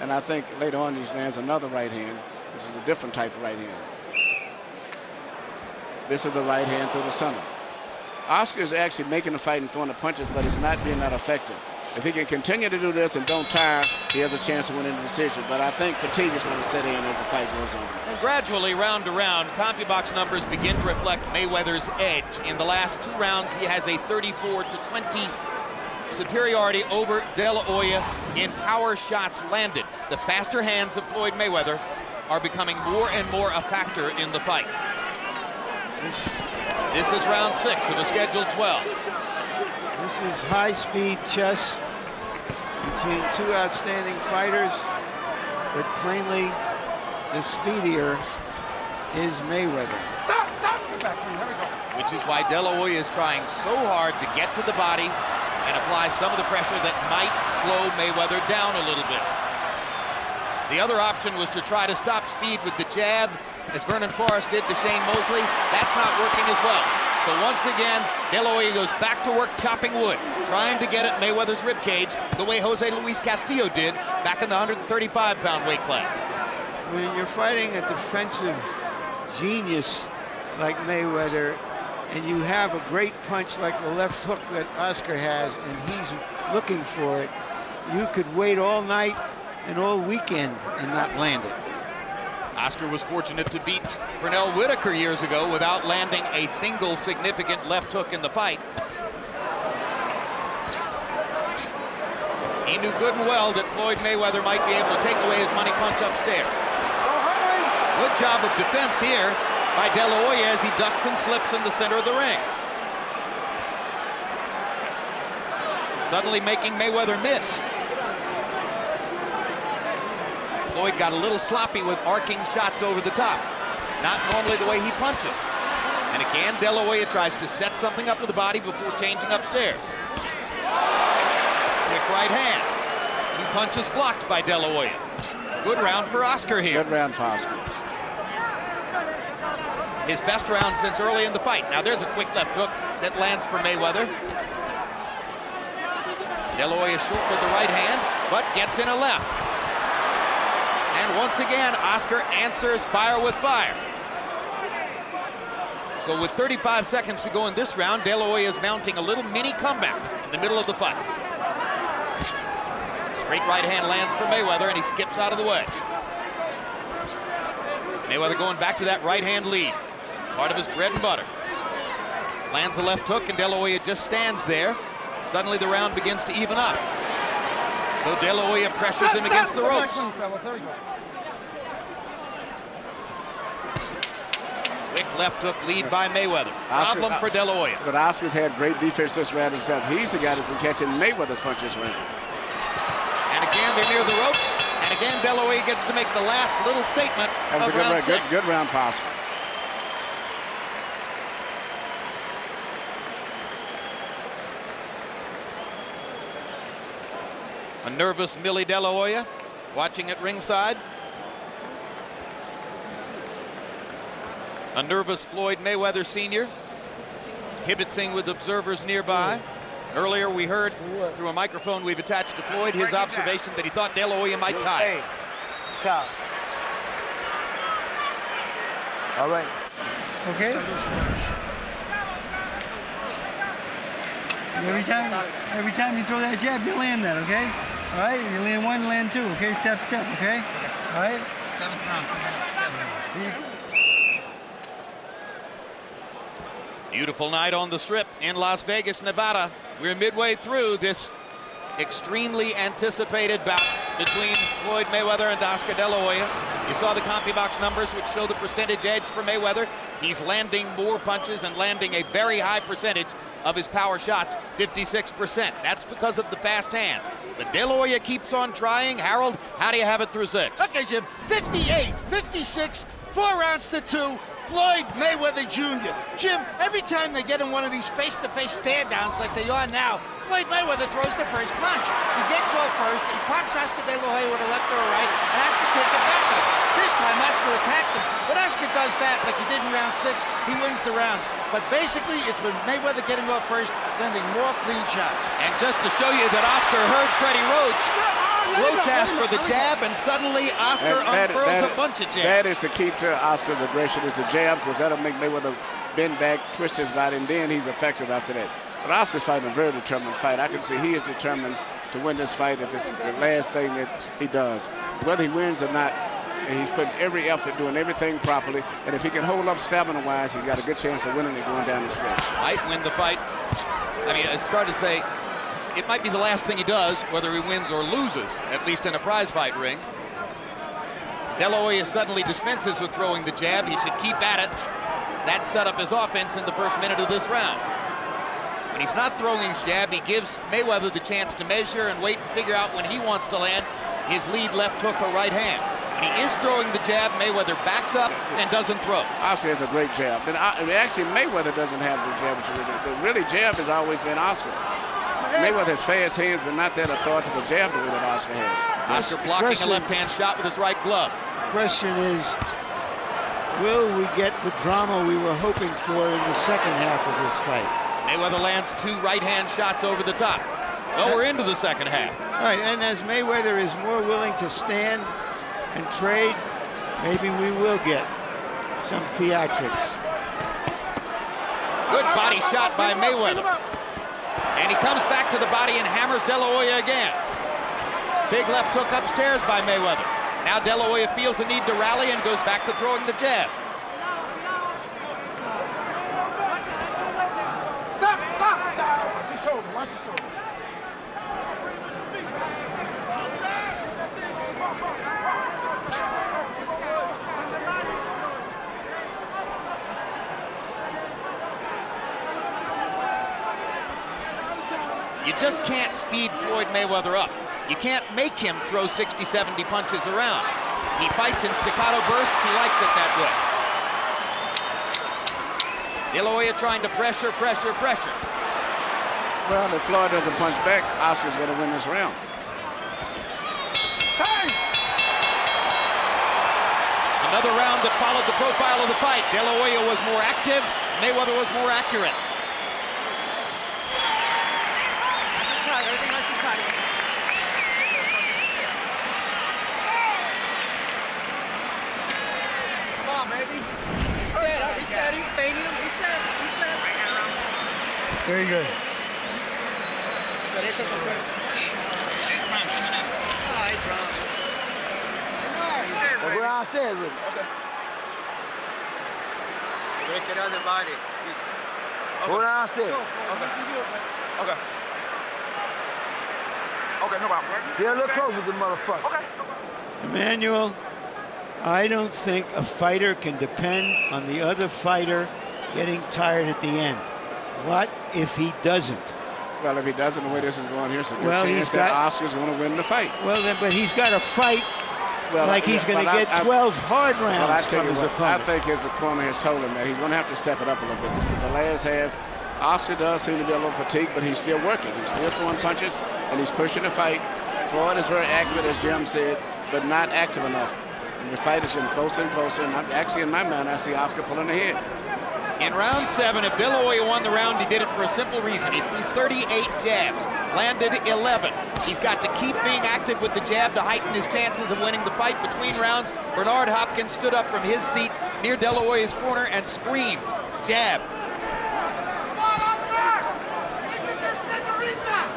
And I think later on he lands another right hand, which is a different type of right hand. This is a right hand through the center. Oscar is actually making the fight and throwing the punches, but he's not being that effective. If he can continue to do this and don't tire, he has a chance to win in the decision. But I think fatigue is going to set in as the fight goes on. And gradually, round to round, CompuBox numbers begin to reflect Mayweather's edge. In the last 2 rounds, he has a 34-20 superiority over De La Hoya in power shots landed. The faster hands of Floyd Mayweather are becoming more and more a factor in the fight. This is round 6 of a scheduled 12. This is high-speed chess between two outstanding fighters, but plainly the speedier is Mayweather. Stop! Back here we go. Which is why De La Hoya is trying so hard to get to the body and apply some of the pressure that might slow Mayweather down a little bit. The other option was to try to stop speed with the jab, as Vernon Forrest did to Shane Mosley. That's not working as well. So once again, De La Hoya goes back to work chopping wood, trying to get at Mayweather's ribcage the way Jose Luis Castillo did back in the 135-pound weight class. When you're fighting a defensive genius like Mayweather, and you have a great punch like the left hook that Oscar has, and he's looking for it, you could wait all night and all weekend and not land it. Oscar was fortunate to beat Pernell Whitaker years ago without landing a single significant left hook in the fight. He knew good and well that Floyd Mayweather might be able to take away his money punch upstairs. Good job of defense here by De La Hoya as he ducks and slips in the center of the ring. Suddenly making Mayweather miss. Floyd got a little sloppy with arcing shots over the top. Not normally the way he punches. And again, De La Hoya tries to set something up to the body before changing upstairs. Quick right hand. 2 punches blocked by De La Hoya. Good round for Oscar here. Good round for Oscar. His best round since early in the fight. Now there's a quick left hook that lands for Mayweather. De La Hoya short with the right hand, but gets in a left. And once again, Oscar answers fire with fire. So with 35 seconds to go in this round, De La Hoya is mounting a little mini comeback in the middle of the fight. Straight right hand lands for Mayweather, and he skips out of the way. Mayweather going back to that right hand lead. Part of his bread and butter. Lands a left hook, and De La Hoya just stands there. Suddenly the round begins to even up. So De La Hoya pressures him against the ropes. Quick left hook lead by Mayweather. Problem for De La Hoya. But Oscar's had great defense this round himself. He's the guy that's been catching Mayweather's punches round. And again, they're near the ropes. And again, De La Hoya gets to make the last little statement That was of a good round round. 6. Good round for Oscar. A nervous Millie De La Hoya watching at ringside. A nervous Floyd Mayweather Sr. kibitzing with observers nearby. Earlier we heard through a microphone we've attached to Floyd his observation that he thought De La Hoya might tie. Hey, top. All right. Okay? Every time you throw that jab, you land that, okay? All right? You land one, land two, okay? Step, step, okay? All right? 7th round. Beautiful night on the Strip in Las Vegas, Nevada. We're midway through this extremely anticipated bout between Floyd Mayweather and Oscar De La Hoya. You saw the CompuBox numbers, which show the percentage edge for Mayweather. He's landing more punches and landing a very high percentage of his power shots, 56%. That's because of the fast hands. But De La Hoya keeps on trying. Harold, how do you have it through 6? Okay, Jim, 58, 56, 4 rounds to 2. Floyd Mayweather Jr. Jim, every time they get in one of these face-to-face stand-downs like they are now, Floyd Mayweather throws the first punch. He gets off first, he pops Oscar De La Hoya with a left or a right, and Oscar can't get back to him. This time, Oscar attacked him. But Oscar does that like he did in round 6. He wins the rounds. But basically, it's been Mayweather getting off first, landing more clean shots. And just to show you that Oscar heard Freddie Roach, Roach asked for the jab, and suddenly Oscar unfurls a bunch of jabs. That is the key to Oscar's aggression, is the jab, because that'll make Mayweather bend back, twist his body, and then he's effective after that. But Oscar's fighting a very determined fight. I can see he is determined to win this fight if it's the last thing that he does. Whether he wins or not, and he's putting every effort, doing everything properly, and if he can hold up stamina-wise, he's got a good chance of winning it going down the stretch. Might win the fight. I mean, I started to say, it might be the last thing he does, whether he wins or loses, at least in a prize fight ring. De La Hoya suddenly dispenses with throwing the jab. He should keep at it. That set up his offense in the first minute of this round. When he's not throwing his jab, he gives Mayweather the chance to measure and wait and figure out when he wants to land his lead left hook or right hand. When he is throwing the jab, Mayweather backs up and doesn't throw. Oscar has a great jab. And actually, Mayweather doesn't have the jab. The really jab has always been Oscar. Mayweather has fast hands, but not that authoritative jab the way that Oscar has. Oscar blocking a left-hand shot with his right glove. Question is, will we get the drama we were hoping for in the second half of this fight? Mayweather lands 2 right-hand shots over the top. Well, we're into the second half. Right, and as Mayweather is more willing to stand and trade, maybe we will get some theatrics. Good body shot by Mayweather. And he comes back to the body and hammers De La Hoya again. Big left hook upstairs by Mayweather. Now De La Hoya feels the need to rally and goes back to throwing the jab. Stop. Watch your shoulder. Watch your shoulder. You just can't speed Floyd Mayweather up. You can't make him throw 60, 70 punches around. He fights in staccato bursts. He likes it that way. De La Hoya trying to pressure. Well, if Floyd doesn't punch back, Oscar's going to win this round. Another round that followed the profile of the fight. De La Hoya was more active. Mayweather was more accurate. Very good. We'll go downstairs with it. Okay. Get on the body. Go downstairs. Okay. Okay, no problem. Get a little closer with the motherfucker. Okay. Emmanuel, I don't think a fighter can depend on the other fighter getting tired at the end. What if he doesn't? Well, if he doesn't, the way this is going here, so good Well, chance that Oscar's going to win the fight. Well, then, but he's got to fight like he's going to get 12 hard rounds from his opponent. I think his opponent has told him that he's going to have to step it up a little bit. This is the last half. Oscar does seem to be a little fatigued, but he's still working. He's still throwing punches, and he's pushing the fight. Floyd is very accurate, as Jim said, but not active enough. And the fight is getting closer and closer, and actually, in my mind, I see Oscar pulling ahead. In round 7, if De La Hoya won the round, he did it for a simple reason. He threw 38 jabs, landed 11. He's got to keep being active with the jab to heighten his chances of winning the fight. Between rounds, Bernard Hopkins stood up from his seat near De La Hoya's corner and screamed, jab.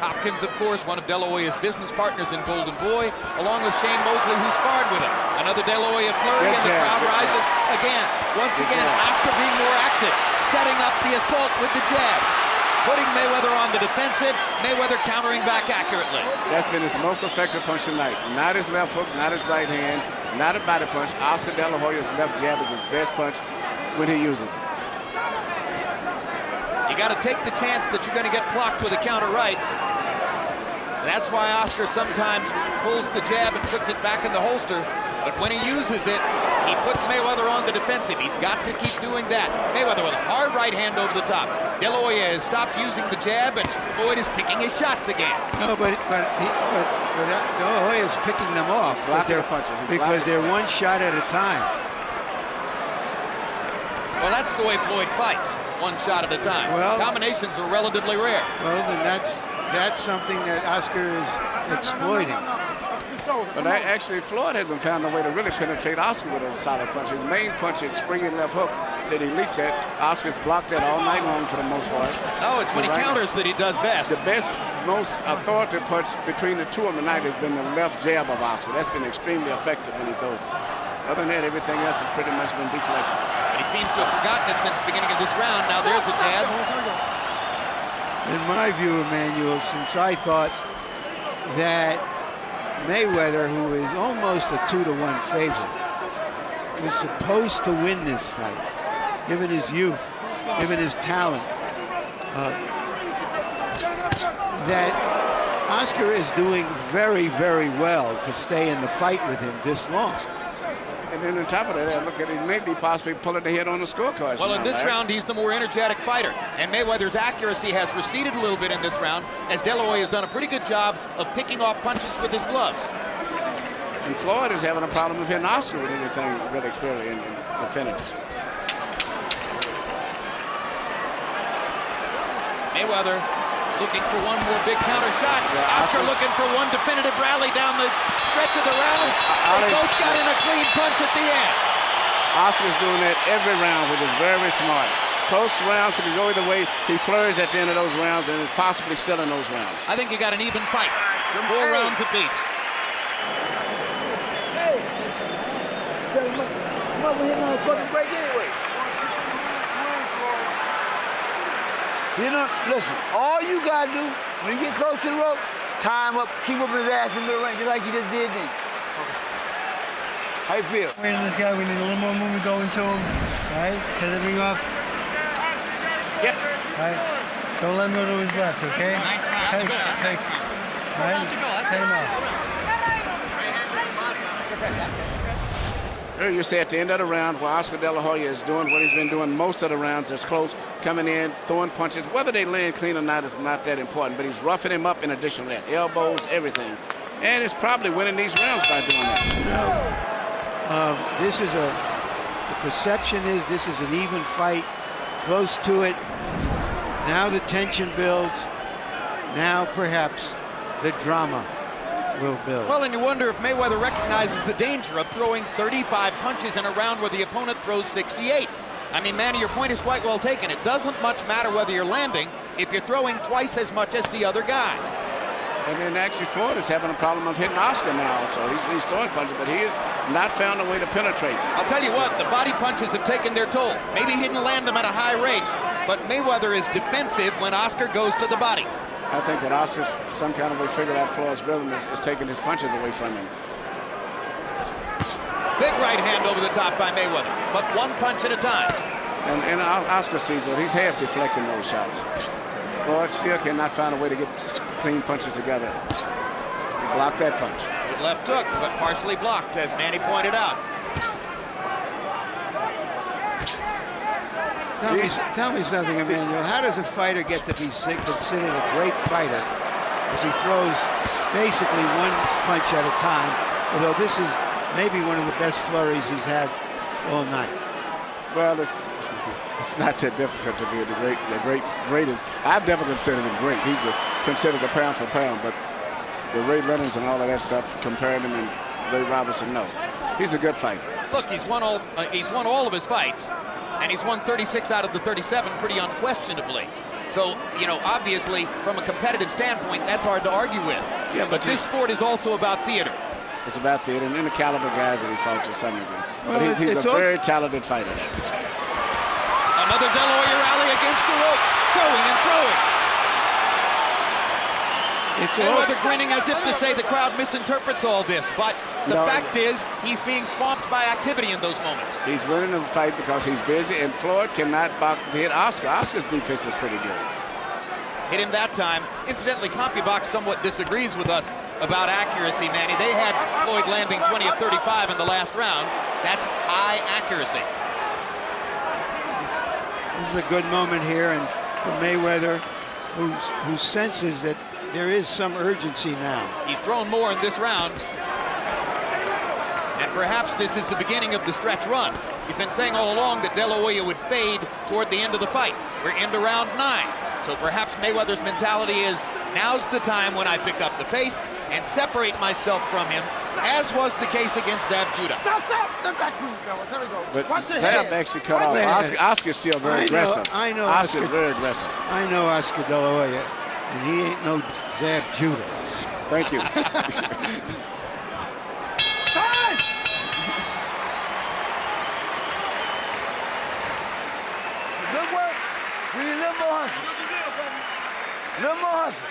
Hopkins, of course, one of De La Hoya's business partners in Golden Boy, along with Shane Mosley, who sparred with him. Another De La Hoya flurry, and the crowd rises again. Once again, Oscar being more active, setting up the assault with the jab, putting Mayweather on the defensive, Mayweather countering back accurately. That's been his most effective punch tonight. Not his left hook, not his right hand, not a body punch. Oscar De La Hoya's left jab is his best punch when he uses it. You got to take the chance that you're going to get clocked with a counter right. That's why Oscar sometimes pulls the jab and puts it back in the holster. But when he uses it, he puts Mayweather on the defensive. He's got to keep doing that. Mayweather with a hard right hand over the top. De La Hoya has stopped using the jab, and Floyd is picking his shots again. No, but De La Hoya is picking them off because they're one shot at a time. Well, that's the way Floyd fights, one shot at a time. Well, combinations are relatively rare. Well, then that's something that Oscar is exploiting. But actually, Floyd hasn't found a way to really penetrate Oscar with a solid punch. His main punch is springing left hook that he leaps at. Oscar's blocked that all night long for the most part. Oh, it's when he counters that he does best. The best, most authoritative punch between the two of them tonight has been the left jab of Oscar. That's been extremely effective when he throws it. Other than that, everything else has pretty much been deflected. But he seems to have forgotten it since the beginning of this round. Now there's a jab. in my view, Emmanuel, since I thought that Mayweather, who is almost a 2-to-1 favorite, was supposed to win this fight, given his youth, given his talent. That Oscar is doing very, very well to stay in the fight with him this long. And then on top of that, look at it, maybe possibly pulling ahead on the scorecards. Well, in this round, he's the more energetic fighter. And Mayweather's accuracy has receded a little bit in this round, as De La Hoya has done a pretty good job of picking off punches with his gloves. And Floyd is having a problem of hitting Oscar with anything really clearly in the finish. Mayweather looking for one more big counter shot. Yeah, Oscar looking for one definitive rally down the stretch of the round. They both got in a clean punch at the end. Oscar's doing that every round, which is very smart. Close rounds, it can go either way. He flurries at the end of those rounds and is possibly still in those rounds. I think you got an even fight. 4 rounds apiece. Hey! I'm over here on a fucking break anyway. You know, listen, all you gotta do when you get close to the rope, time up, keep up his ass in the middle range, just like you just did then. How you feel? Waiting this guy, we need a little more movement going to him. Right? Cut the ring off. Yep. Right? Don't let him go to his left, okay? Take. Right? Take him off. You say at the end of the round, where Oscar De La Hoya is doing what he's been doing most of the rounds, is close, coming in, throwing punches. Whether they land clean or not is not that important, but he's roughing him up in addition to that. Elbows, everything. And he's probably winning these rounds by doing that. This is the perception is this is an even fight, close to it. Now the tension builds. Now perhaps the drama will build. Well, and you wonder if Mayweather recognizes the danger of throwing 35 punches in a round where the opponent throws 68. I mean, Manny, your point is quite well taken. It doesn't much matter whether you're landing if you're throwing twice as much as the other guy. And then actually Floyd is having a problem of hitting Oscar now, so he's throwing punches, but he has not found a way to penetrate. I'll tell you what, the body punches have taken their toll. Maybe he didn't land them at a high rate, but Mayweather is defensive when Oscar goes to the body. I think that Oscar's some kind of way figured out Floyd's rhythm is taking his punches away from him. Big right hand over the top by Mayweather, but one punch at a time. And Oscar sees it. He's half deflecting those shots. Floyd still cannot find a way to get clean punches together. He blocked that punch. Good left hook, but partially blocked, as Manny pointed out. Tell me something, Emmanuel. How does a fighter get to be considered a great fighter if he throws basically one punch at a time? Although this is maybe one of the best flurries he's had all night. Well, it's not that difficult to be the greatest. I've never considered him great. He's considered a pound for pound, but the Ray Leonards and all of that stuff, comparing him and Ray Robinson, no. He's a good fighter. Look, he's won all of his fights, and he's won 36 out of the 37 pretty unquestionably. So, you know, obviously, from a competitive standpoint, that's hard to argue with. Yeah, but this sport is also about theater. It's about theater and the caliber guys that he fought to some degree. Well, but he's a very talented fighter. Another De La Hoya rally against the rope, throwing and throwing. Mayweather grinning as if to say the crowd misinterprets all this, but the fact is he's being swamped by activity in those moments. He's winning the fight because he's busy, and Floyd cannot hit Oscar. Oscar's defense is pretty good. Hit him that time. Incidentally, CompuBox somewhat disagrees with us about accuracy, Manny. They had Floyd landing 20 of 35 in the last round. That's high accuracy. This is a good moment here, and for Mayweather, who senses that there is some urgency now. He's thrown more in this round. And perhaps this is the beginning of the stretch run. He's been saying all along that De La Hoya would fade toward the end of the fight. We're into round 9. So perhaps Mayweather's mentality is, now's the time when I pick up the pace and separate myself from him, as was the case against Zab Judah. Step back, please, fellas. There we go. But Watch your Zab head. actually cut off. Oscar's still very aggressive. I know Oscar's very aggressive. I know Oscar De La Hoya, and he ain't no Zab Judah. Thank you. Good work. We need a little more hustle. little more hustle.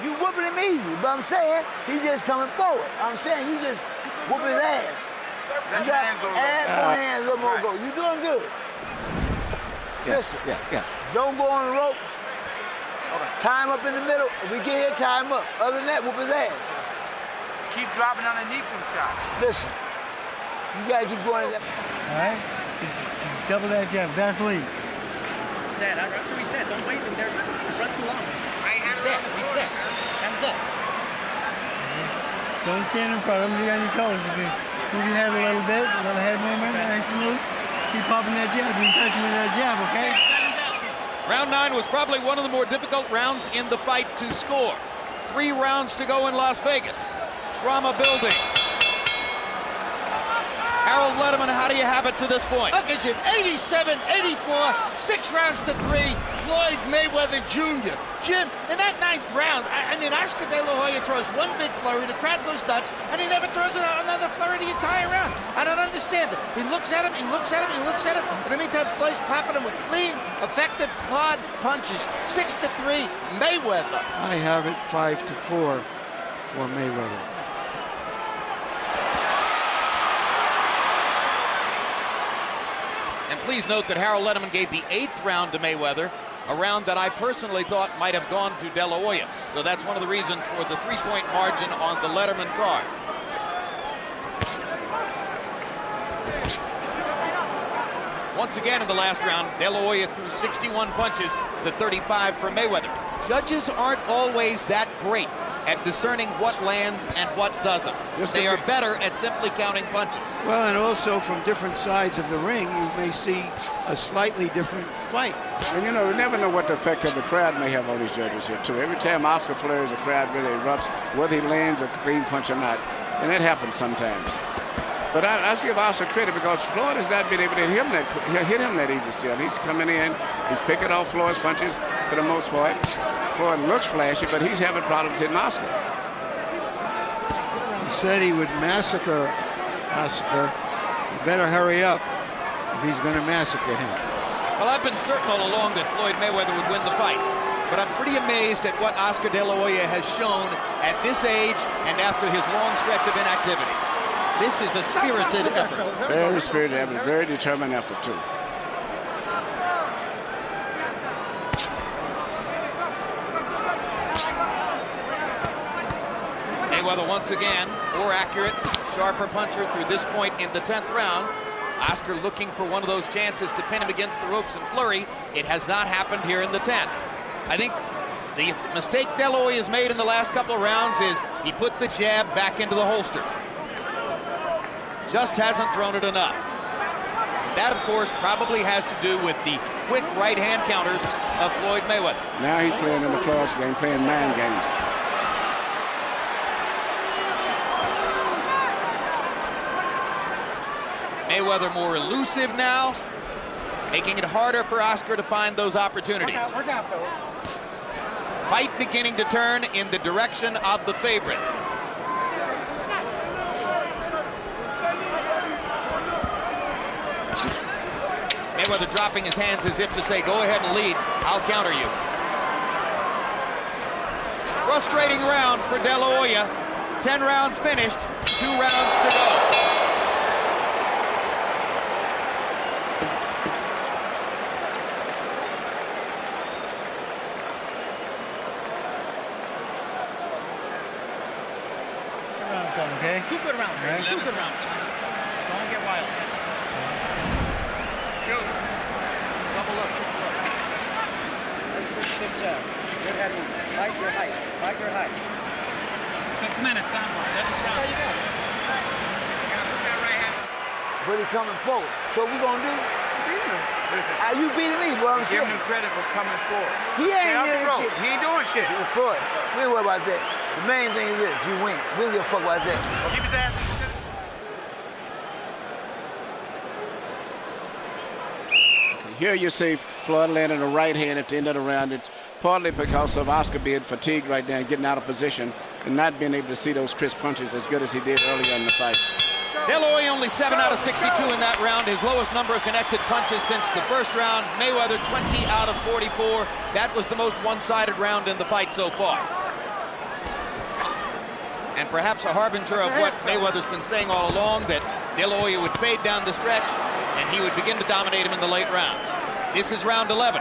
You whooping him easy, but I'm saying he just coming forward. I'm saying you just whooping his ass. You got add more hands, a little more go. You doing good. Listen, don't go on the ropes. Tie him up in the middle. If we get here, tie him up. Other than that, whoop his ass. Keep dropping underneath them shots. Listen, you gotta keep going. All right, just double that jab, Vaseline. Reset. After reset, don't wait in there front too long. Reset. Hands up. Don't stand in front of him. You got your toes. Move your head a little bit. A little head movement, nice and loose. Keep popping that jab. Be touching with that jab, okay? Round 9 was probably one of the more difficult rounds in the fight to score. 3 rounds to go in Las Vegas. Trauma building. Harold Letterman, how do you have it to this point? Look at Jim, 87-84, 6 rounds to 3, Floyd Mayweather Jr. Jim, in that 9th round, I mean, Oscar De La Hoya throws one big flurry, the crowd goes nuts, and he never throws another flurry the entire round. I don't understand it. He looks at him, he looks at him, he looks at him, and in the meantime, Floyd's popping him with clean, effective, hard punches. 6-3, Mayweather. I have it 5-4 for Mayweather. And please note that Harold Letterman gave the 8th round to Mayweather, a round that I personally thought might have gone to De La Hoya. So that's one of the reasons for the 3-point margin on the Letterman card. Once again in the last round, De La Hoya threw 61 punches to 35 for Mayweather. Judges aren't always that great at discerning what lands and what doesn't. They are better at simply counting punches. Well, and also from different sides of the ring, you may see a slightly different fight. And you know, we never know what the effect of the crowd may have on these judges here, too. Every time Oscar flurries, the crowd really erupts, whether he lands a clean punch or not. And that happens sometimes. But I give Oscar credit because Floyd has not been able to hit him that easy still. He's coming in, he's picking off Floyd's punches for the most part. Floyd looks flashy, but he's having problems hitting Oscar. He said he would massacre Oscar. You better hurry up if he's going to massacre him. Well, I've been certain all along that Floyd Mayweather would win the fight, but I'm pretty amazed at what Oscar De La Hoya has shown at this age and after his long stretch of inactivity. This is a spirited effort. Very spirited effort, very determined effort, too. Mayweather once again, more accurate, sharper puncher through this point in the 10th round. Oscar looking for one of those chances to pin him against the ropes and flurry. It has not happened here in the 10th. I think the mistake De La Hoya has made in the last couple of rounds is he put the jab back into the holster. Just hasn't thrown it enough. And that, of course, probably has to do with the quick right-hand counters of Floyd Mayweather. Now he's playing in the Floyd's game, playing mind games. Mayweather more elusive now, making it harder for Oscar to find those opportunities. Work out, fellas. Fight beginning to turn in the direction of the favorite. Mayweather dropping his hands as if to say, go ahead and lead, I'll counter you. Frustrating round for De La Hoya. 10 rounds finished, 2 rounds to go. Okay? 2 good rounds, right? 2 good rounds. Don't get wild. Double up. That's a good stiff jab. Good head movement. Fight your height. Fight your height. 6 minutes, son. That's all you got. But he coming forward. So what we gonna do? Listen, You beating me, boy. I'm give saying. him credit for coming forward. He ain't Stay out the doing road. shit. He ain't doing shit. Floyd, we ain't worried about that. The main thing is this: you win. We don't give a fuck about that. Keep his ass in the center. Here you see Floyd landing a right hand at the end of the round. It's partly because of Oscar being fatigued right now and getting out of position and not being able to see those crisp punches as good as he did earlier in the fight. De La Hoya only 7 out of 62 in that round, his lowest number of connected punches since the first round. Mayweather 20 out of 44. That was the most one-sided round in the fight so far. And perhaps a harbinger of what Mayweather's been saying all along, that De La Hoya would fade down the stretch and he would begin to dominate him in the late rounds. This is round 11.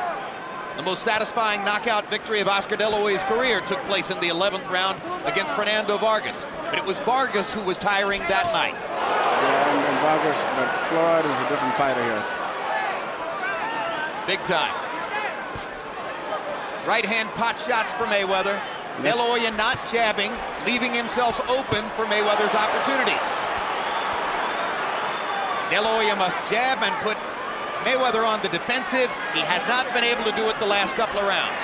The most satisfying knockout victory of Oscar De La Hoya's career took place in the 11th round against Fernando Vargas. But it was Vargas who was tiring that night. Yeah, and Vargas, but Floyd is a different fighter here. Big time. Right hand pot shots for Mayweather. De La Hoya not jabbing, leaving himself open for Mayweather's opportunities. De La Hoya must jab and put Mayweather on the defensive. He has not been able to do it the last couple of rounds.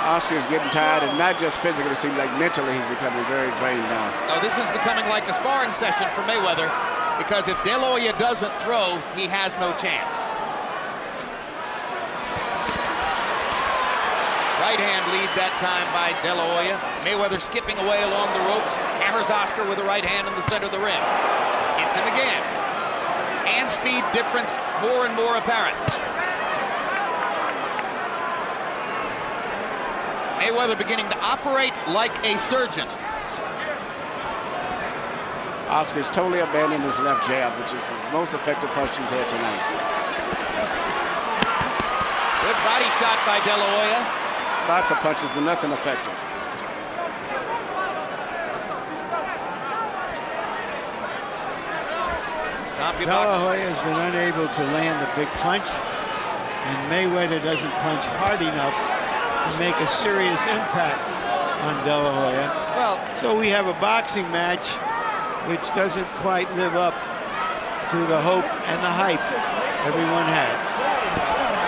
Oscar's getting tired, and not just physically, it seems like mentally he's becoming very drained now. No, this is becoming like a sparring session for Mayweather, because if De La Hoya doesn't throw, he has no chance. Right hand lead that time by De La Hoya. Mayweather skipping away along the ropes, hammers Oscar with a right hand in the center of the ring. Hits him again. Hand speed difference more and more apparent. Mayweather beginning to operate like a surgeon. Oscar's totally abandoned his left jab, which is his most effective punch he's had tonight. Good body shot by De La Hoya. Lots of punches, but nothing effective. De La Hoya has been unable to land a big punch, and Mayweather doesn't punch hard enough to make a serious impact on De La Hoya. Well, so we have a boxing match which doesn't quite live up to the hope and the hype everyone had.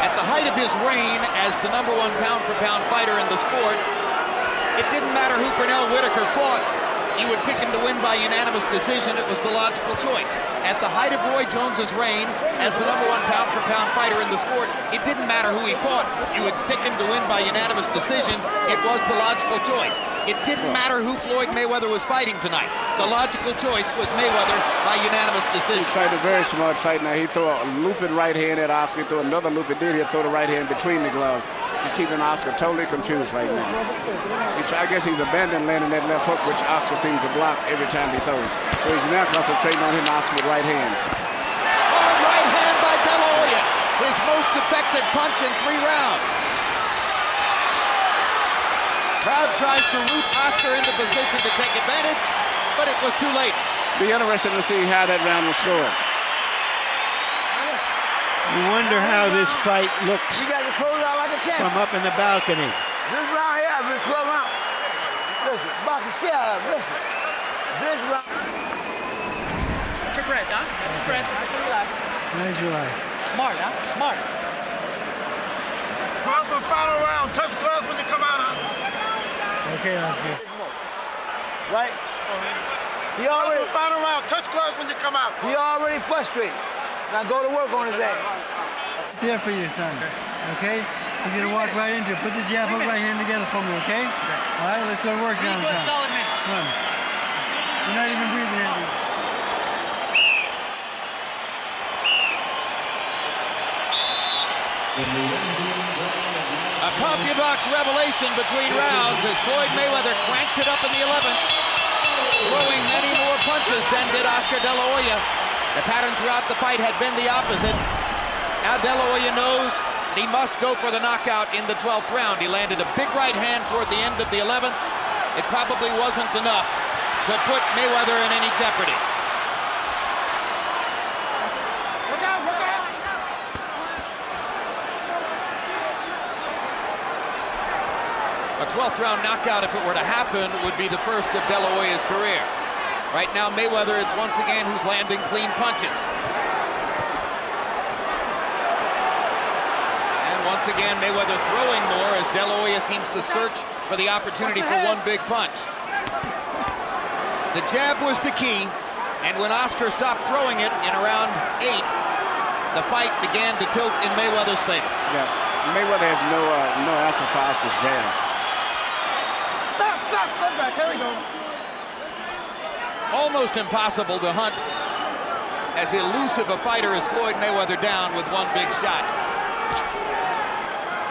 At the height of his reign as the #1 pound-for-pound fighter in the sport, it didn't matter who Pernell Whitaker fought. He would pick him to win by unanimous decision. It was the logical choice. At the height of Roy Jones's reign as the #1 pound-for-pound fighter in the sport, it didn't matter who he fought. You would pick him to win by unanimous decision. It was the logical choice. It didn't matter who Floyd Mayweather was fighting tonight. The logical choice was Mayweather by unanimous decision. He's fighting a very smart fight now. He threw a looping right hand at Oscar. He threw another loop. He'll throw the right hand between the gloves. He's keeping Oscar totally confused right now. I guess he's abandoned landing that left hook, which Oscar seems to block every time he throws. So he's now concentrating on hitting Oscar with right hands. Hard right hand by De La Hoya. His most effective punch in 3 rounds. Crowd tries to root Oscar into position to take advantage, but it was too late. Be interesting to see how that round will score. You wonder how this fight looks You got to close out like a champ. from up in the balcony. This round here, I've been 12 rounds. Listen, boxing, shut up, listen. This round. Catch your breath, huh? Catch your breath. Nice and relax. Nice relax. Smart, huh? Smart. Go out for the final round. Touch gloves when you come out. Okay, Oscar. Right? He already. Final round. Touch gloves when you come out. He already frustrated. Now go to work on his ass. Here for you, son. Okay? He's gonna walk right into it. Put the jab hook right hand together for me, okay? All right, let's go to work now, son. Solid minutes. Come on. You're not even breathing, Andy. A CompuBox revelation between rounds as Floyd Mayweather cranked it up in the 11th, throwing many more punches than did Oscar De La Hoya. The pattern throughout the fight had been the opposite. Now De La Hoya knows that he must go for the knockout in the 12th round. He landed a big right hand toward the end of the 11th. It probably wasn't enough to put Mayweather in any jeopardy. Look out, look out. A 12th round knockout, if it were to happen, would be the first of De La Hoya's career. Right now, Mayweather is once again who's landing clean punches. And once again, Mayweather throwing more as De La Hoya seems to search for the opportunity for one big punch. The jab was the key, and when Oscar stopped throwing it in around 8, the fight began to tilt in Mayweather's favor. Yeah, Mayweather has no answer for Oscar's jab. Stop, stop. step back. Here we go. Almost impossible to hunt as elusive a fighter as Floyd Mayweather down with one big shot.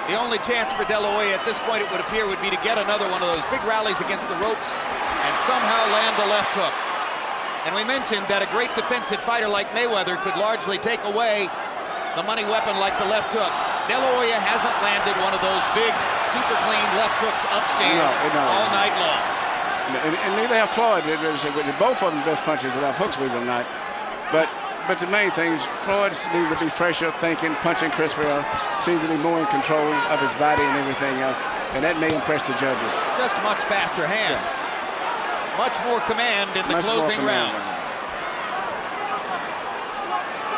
The only chance for De La Hoya at this point, it would appear, would be to get another one of those big rallies against the ropes and somehow land the left hook. And we mentioned that a great defensive fighter like Mayweather could largely take away the money weapon like the left hook. De La Hoya hasn't landed one of those big, super clean left hooks upstairs all night long. And neither have Floyd. Both of them best punches left hooks, believe it or not. But the main thing is Floyd needs to be fresher, thinking, punching crispier, seems to be more in control of his body and everything else. And that may impress the judges. Just much faster hands. Yes. Much more command in the closing rounds.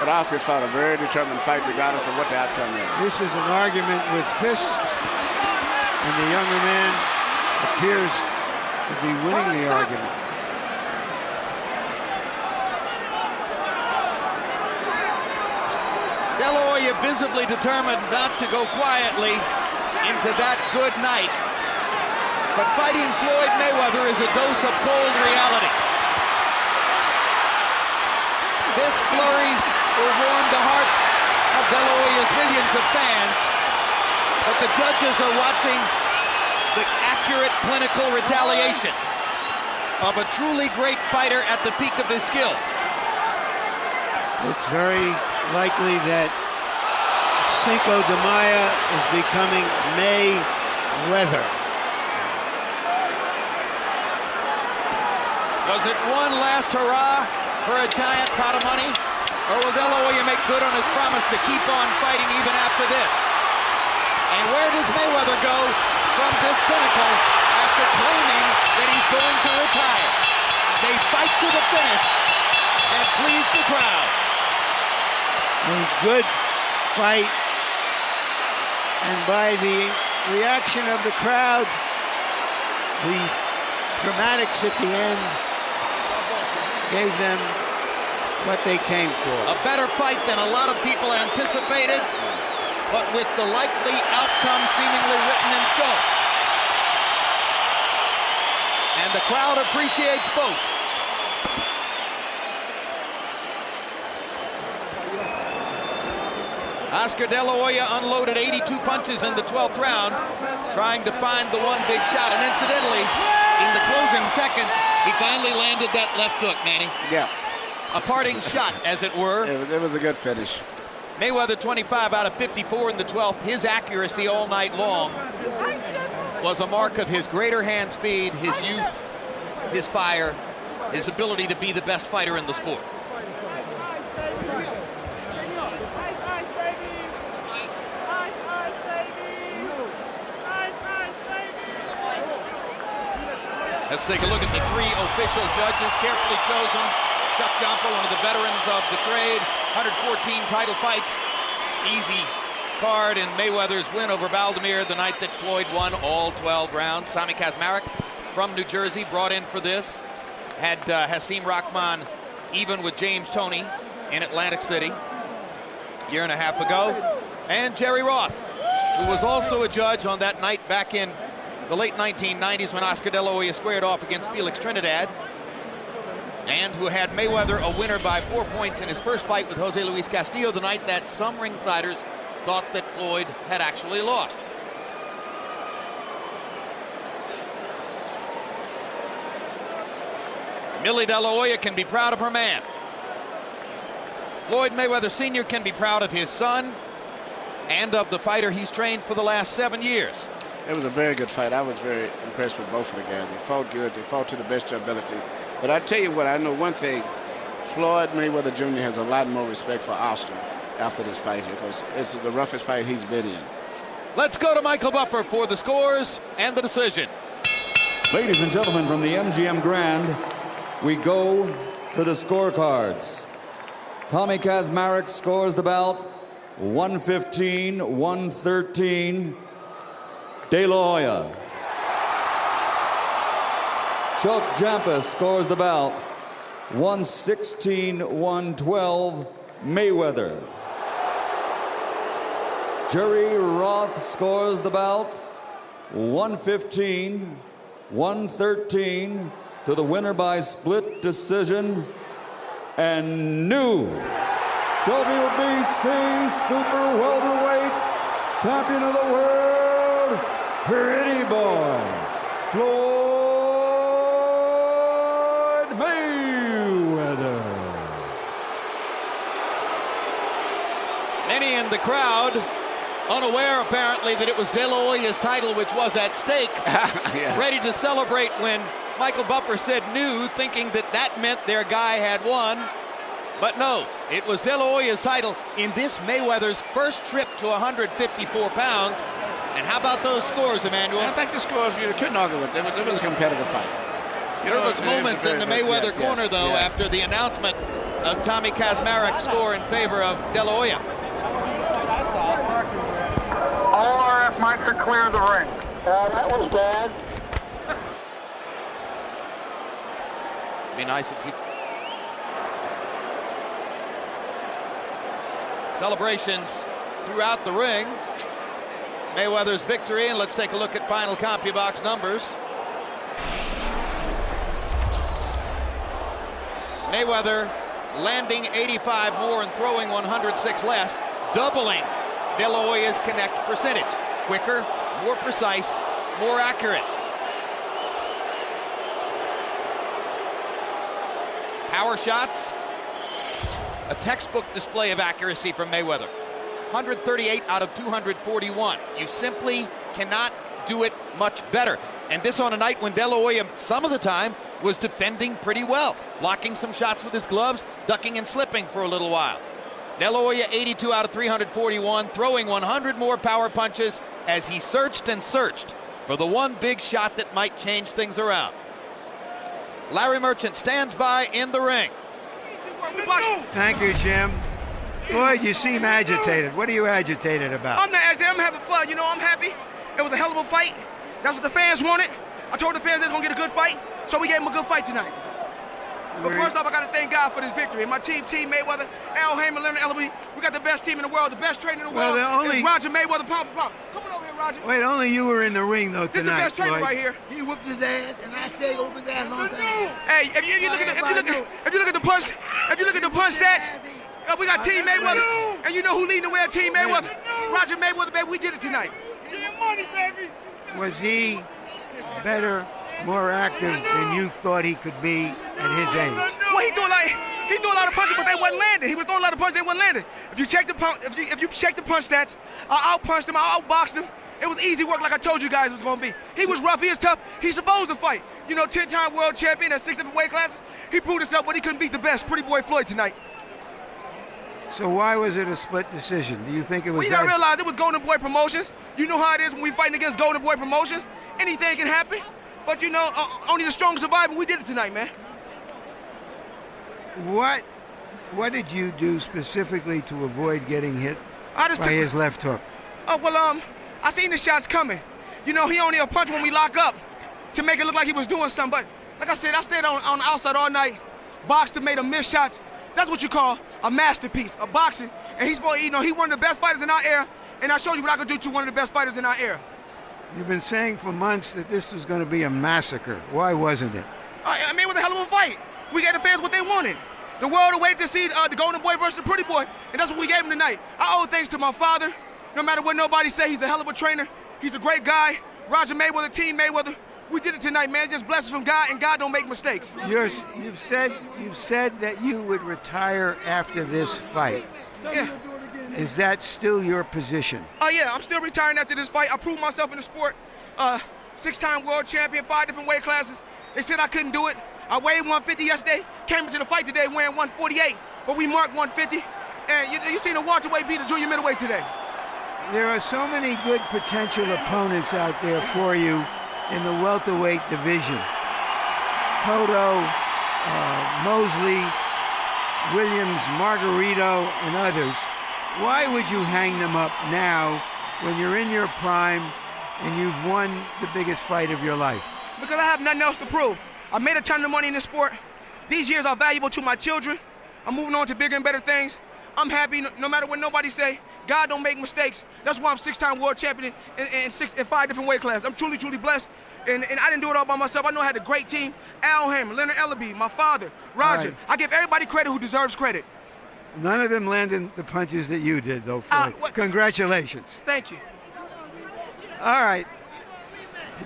But Oscar's fought a very determined fight regardless of what the outcome is. This is an argument with fists, and the younger man appears to be winning the argument. De La Hoya visibly determined not to go quietly into that good night. But fighting Floyd Mayweather is a dose of cold reality. This flurry will warm the hearts of De La Hoya's millions of fans, but the judges are watching the accurate clinical retaliation of a truly great fighter at the peak of his skills. It's very likely that Cinco de Mayo is becoming Mayweather. Was it one last hurrah for a giant pot of money? Or will De La Hoya make good on his promise to keep on fighting even after this? And where does Mayweather go from this pinnacle after claiming that he's going to retire? They fight to the finish and please the crowd. A good fight, and by the reaction of the crowd, the dramatics at the end gave them what they came for. A better fight than a lot of people anticipated, but with the likely outcome seemingly written in stone. And the crowd appreciates both. Oscar De La Hoya unloaded 82 punches in the 12th round, trying to find the one big shot. And incidentally, in the closing seconds, he finally landed that left hook, Manny. Yeah. A parting shot, as it were. It was a good finish. Mayweather 25 out of 54 in the 12th. His accuracy all night long was a mark of his greater hand speed, his youth, his fire, his ability to be the best fighter in the sport. Let's take a look at the three official judges, carefully chosen. Chuck Jumper, one of the veterans of the trade, 114 title fights. Easy card in Mayweather's win over Valdemir the night that Floyd won all 12 rounds. Sami Kazmarek from New Jersey brought in for this. Had Hasim Rahman even with James Toney in Atlantic City a year and a half ago. And Jerry Roth, who was also a judge on that night back in the late 1990s when Oscar De La Hoya squared off against Felix Trinidad, and who had Mayweather a winner by 4 points in his first fight with Jose Luis Castillo the night that some ringsiders thought that Floyd had actually lost. Millie De La Hoya can be proud of her man. Floyd Mayweather Sr. can be proud of his son and of the fighter he's trained for the last 7 years. It was a very good fight. I was very impressed with both of the guys. They fought good. They fought to the best of their ability. But I tell you what, I know one thing. Floyd Mayweather Jr. has a lot more respect for Oscar after this fight here because this is the roughest fight he's been in. Let's go to Michael Buffer for the scores and the decision. Ladies and gentlemen, from the MGM Grand, we go to the scorecards. Tommy Kazmarek scores the bout 115-113. De La Hoya. Chuck Jampus scores the bout 116-112 Mayweather. Jerry Roth scores the bout 115-113 113 to the winner by split decision and new WBC Super Welterweight Champion of the World, Pretty Boy, Floyd Mayweather. Many in the crowd unaware apparently that it was De La Hoya's title which was at stake, ready to celebrate when Michael Buffer said new, thinking that that meant their guy had won. But no, it was De La Hoya's title in this Mayweather's first trip to 154 pounds. And how about those scores, Emmanuel? I think the scores you couldn't argue with. It was a competitive fight. There was moments in the Mayweather corner, though, after the announcement of Tommy Kazmarek's score in favor of De La Hoya. All RF mics are clear of the ring. That was bad. It'd be nice if you... Celebrations throughout the ring. Mayweather's victory, and let's take a look at final CompuBox numbers. Mayweather landing 85 more and throwing 106 less, doubling De La Hoya's connect percentage. Quicker, more precise, more accurate. Power shots, a textbook display of accuracy from Mayweather. 138 out of 241. You simply cannot do it much better. And this on a night when De La Hoya, some of the time, was defending pretty well, blocking some shots with his gloves, ducking and slipping for a little while. De La Hoya 82 out of 341, throwing 100 more power punches as he searched and searched for the one big shot that might change things around. Larry Merchant stands by in the ring. Thank you, Jim. Floyd, you seem agitated. What are you agitated about? I'm not agitated. I'm having fun. You know, I'm happy. It was a hell of a fight. That's what the fans wanted. I told the fans they was going to get a good fight, so we gave them a good fight tonight. But first off, I got to thank God for this victory. My team, Mayweather, Al Haymon, Leonard Ellaby, we got the best team in the world, the best trainer in the world. It's Roger Mayweather, pump. Come on over here, Roger. Wait, only you were in the ring, though, tonight, This is the best trainer Floyd. right here. He whooped his ass, and I said whoop his ass long time. Hey, if you look at the punch stats, we got Team Mayweather, and you know who leading the way at Team Mayweather? Roger Mayweather, baby. We did it tonight. Get money, baby. Was he better, more active than you thought he could be at his age? Well, he threw a lot of punches, but they wasn't landing. He was throwing a lot of punches, they wasn't landing. If you check the punch stats, I outpunched him, I outboxed him. It was easy work, like I told you guys it was going to be. He was rough, he was tough. He's supposed to fight. You know, 10-time world champion at 6 different weight classes. He proved himself, but he couldn't beat the best, Pretty Boy Floyd tonight. So why was it a split decision? Do you think it was Well, you gotta realize it was Golden Boy Promotions. You know how it is when we fighting against Golden Boy Promotions. Anything can happen. But you know, only the strong survive, and we did it tonight, man. What did you do specifically to avoid getting hit by his left hook? Oh, well, I seen the shots coming. You know, he only a punch when we lock up to make it look like he was doing something. But like I said, I stayed on the outside all night, boxed and made him miss shots. That's what you call a masterpiece, a boxing. And he's, you know, he one of the best fighters in our era. And I showed you what I could do to one of the best fighters in our era. You've been saying for months that this was going to be a massacre. Why wasn't it? I mean, it was a hell of a fight. We gave the fans what they wanted. The world awaited to see the Golden Boy versus the Pretty Boy, and that's what we gave him tonight. I owe thanks to my father. No matter what nobody say, he's a hell of a trainer. He's a great guy. Roger Mayweather, Team Mayweather. We did it tonight, man. Just blessings from God, and God don't make mistakes. You've said that you would retire after this fight. Yeah. Is that still your position? Oh, yeah, I'm still retiring after this fight. I proved myself in the sport. 6-time world champion, 5 different weight classes. They said I couldn't do it. I weighed 150 yesterday, came into the fight today weighing 148, but we marked 150. And you seen the welterweight beat the junior middleweight today. There are so many good potential opponents out there for you in the welterweight division. Cotto, Mosley, Williams, Margarito, and others. Why would you hang them up now when you're in your prime and you've won the biggest fight of your life? Because I have nothing else to prove. I made a ton of money in this sport. These years are valuable to my children. I'm moving on to bigger and better things. I'm happy no matter what nobody say. God don't make mistakes. That's why I'm 6-time world champion in 5 different weight classes. I'm truly, truly blessed. And I didn't do it all by myself. I know I had a great team. Al Hammer, Leonard Ellaby, my father, Roger. Right. I give everybody credit who deserves credit. None of them landed the punches that you did, though, Floyd. Congratulations. Thank you. All right.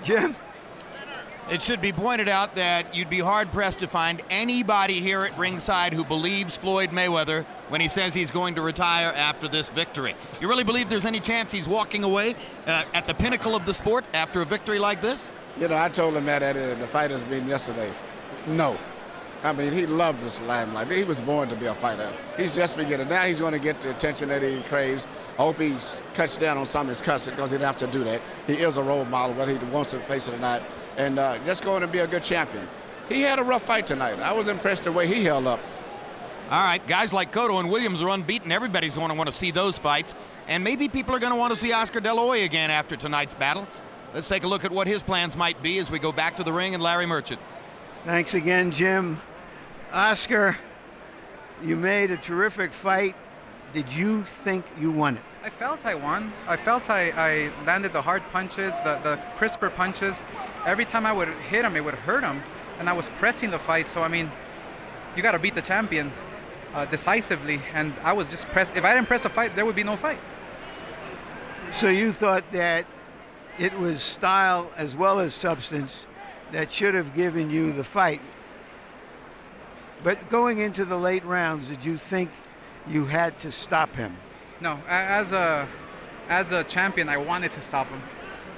Jim? It should be pointed out that you'd be hard-pressed to find anybody here at ringside who believes Floyd Mayweather when he says he's going to retire after this victory. You really believe there's any chance he's walking away at the pinnacle of the sport after a victory like this? You know, I told him that at the fighters meeting yesterday. No. I mean, he loves this limelight. He was born to be a fighter. He's just beginning. Now he's going to get the attention that he craves. I hope he cuts down on some of his cussing because he didn't have to do that. He is a role model, whether he wants to face it or not. And just going to be a good champion. He had a rough fight tonight. I was impressed the way he held up. All right, guys like Cotto and Williams are unbeaten. Everybody's going to want to see those fights. And maybe people are going to want to see Oscar De La Hoya again after tonight's battle. Let's take a look at what his plans might be as we go back to the ring and Larry Merchant. Thanks again, Jim. Oscar, you made a terrific fight. Did you think you won it? I felt I won. I felt I landed the hard punches, the crisper punches. Every time I would hit him, it would hurt him. And I was pressing the fight. So, I mean, you got to beat the champion decisively. And I was just pressed. If I didn't press a fight, there would be no fight. So you thought that it was style as well as substance that should have given you the fight. But going into the late rounds, did you think you had to stop him? No, as a champion, I wanted to stop him.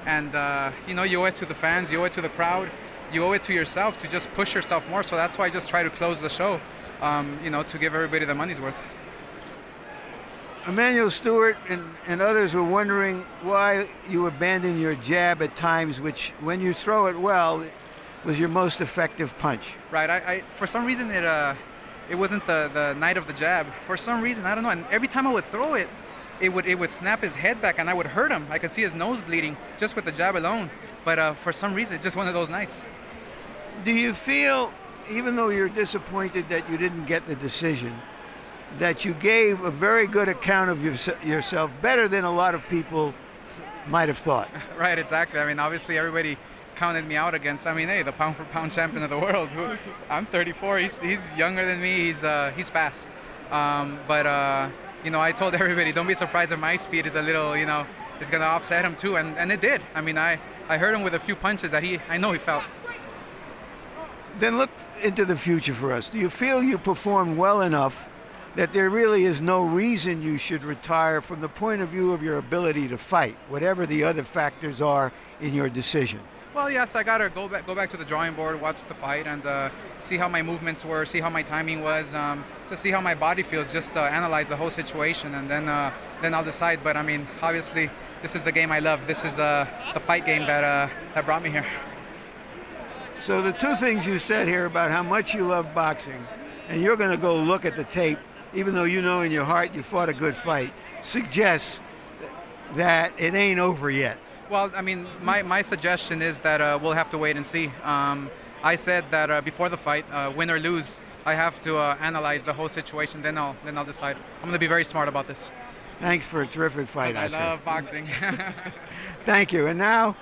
And, you know, you owe it to the fans, you owe it to the crowd, you owe it to yourself to just push yourself more. So that's why I just try to close the show, you know, to give everybody the money's worth. Emmanuel Stewart and others were wondering why you abandoned your jab at times, which, when you throw it well, was your most effective punch. Right. I for some reason it wasn't the night of the jab. For some reason, I don't know. And every time I would throw it, it would snap his head back, and I would hurt him. I could see his nose bleeding just with the jab alone. But for some reason, it's just one of those nights. Do you feel, even though you're disappointed that you didn't get the decision, that you gave a very good account of yourself, better than a lot of people might have thought? Right, exactly. I mean, obviously everybody counted me out against, I mean, hey, the pound-for-pound champion of the world. I'm 34. He's younger than me. He's fast. But you know, I told everybody, don't be surprised if my speed is a little, you know, it's going to offset him too, and it did. I mean, I hurt him with a few punches that I know he felt. Then look into the future for us. Do you feel you performed well enough that there really is no reason you should retire from the point of view of your ability to fight, whatever the other factors are in your decision? Well, yes, I got to go back to the drawing board, watch the fight, and see how my movements were, see how my timing was, to see how my body feels, just analyze the whole situation, and then I'll decide. But, I mean, obviously, this is the game I love. This is the fight game that brought me here. So the two things you said here about how much you love boxing, and you're going to go look at the tape, even though you know in your heart you fought a good fight, suggests that it ain't over yet. Well, I mean, my suggestion is that we'll have to wait and see. I said that before the fight, win or lose, I have to analyze the whole situation. Then I'll decide. I'm going to be very smart about this. Thanks for a terrific fight, Oscar. I love boxing. Thank you. And now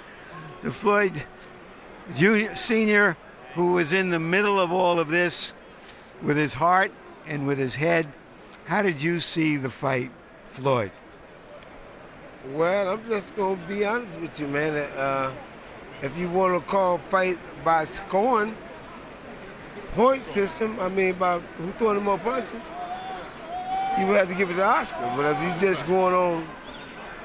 to Floyd Jr. Sr., who was in the middle of all of this with his heart and with his head. How did you see the fight, Floyd? Well, I'm just going to be honest with you, man. If you want to call fight by scoring, point system, I mean, by who throwing the more punches, you would have to give it to Oscar. But if you just going on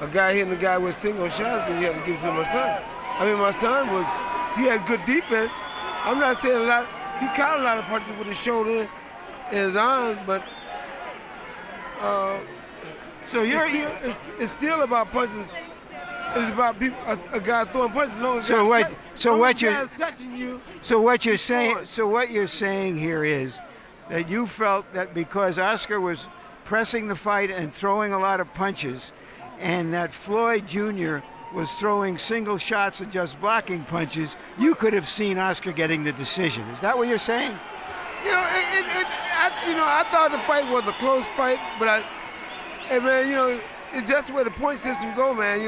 a guy hitting a guy with single shots, then you have to give it to my son. I mean, my son he had good defense. I'm not saying a lot. He caught a lot of punches with his shoulder and his arm, but so it's still about punches. It's about people, a guy throwing punches. So what you're saying here is that you felt that because Oscar was pressing the fight and throwing a lot of punches, and that Floyd Jr. was throwing single shots and just blocking punches, you could have seen Oscar getting the decision. Is that what you're saying? I thought the fight was a close fight, but hey man, it's just where the point system go, man.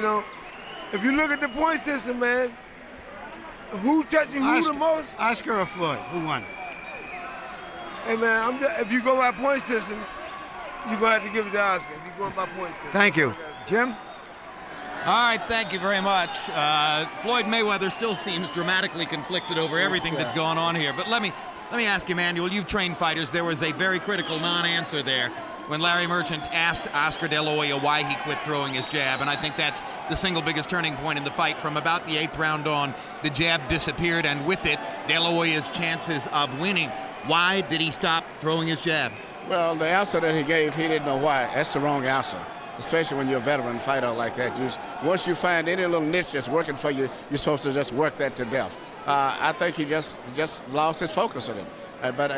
If you look at the point system, man, who touching who the most? Oscar or Floyd? Who won? Hey man, if you go by point system, you're gonna have to give it to Oscar. If you go by point system. Thank you, Jim. All right, thank you very much. Floyd Mayweather still seems dramatically conflicted over everything that's going on here. But let me ask you, Manuel, you've trained fighters. There was a very critical non-answer there when Larry Merchant asked Oscar De La Hoya why he quit throwing his jab, and I think that's the single biggest turning point in the fight. From about the 8th round on, the jab disappeared, and with it, De La Hoya's chances of winning. Why did he stop throwing his jab? Well, the answer that he gave, he didn't know why. That's the wrong answer, especially when you're a veteran fighter like that. Once you find any little niche that's working for you, you're supposed to just work that to death. I think he just lost his focus on it. But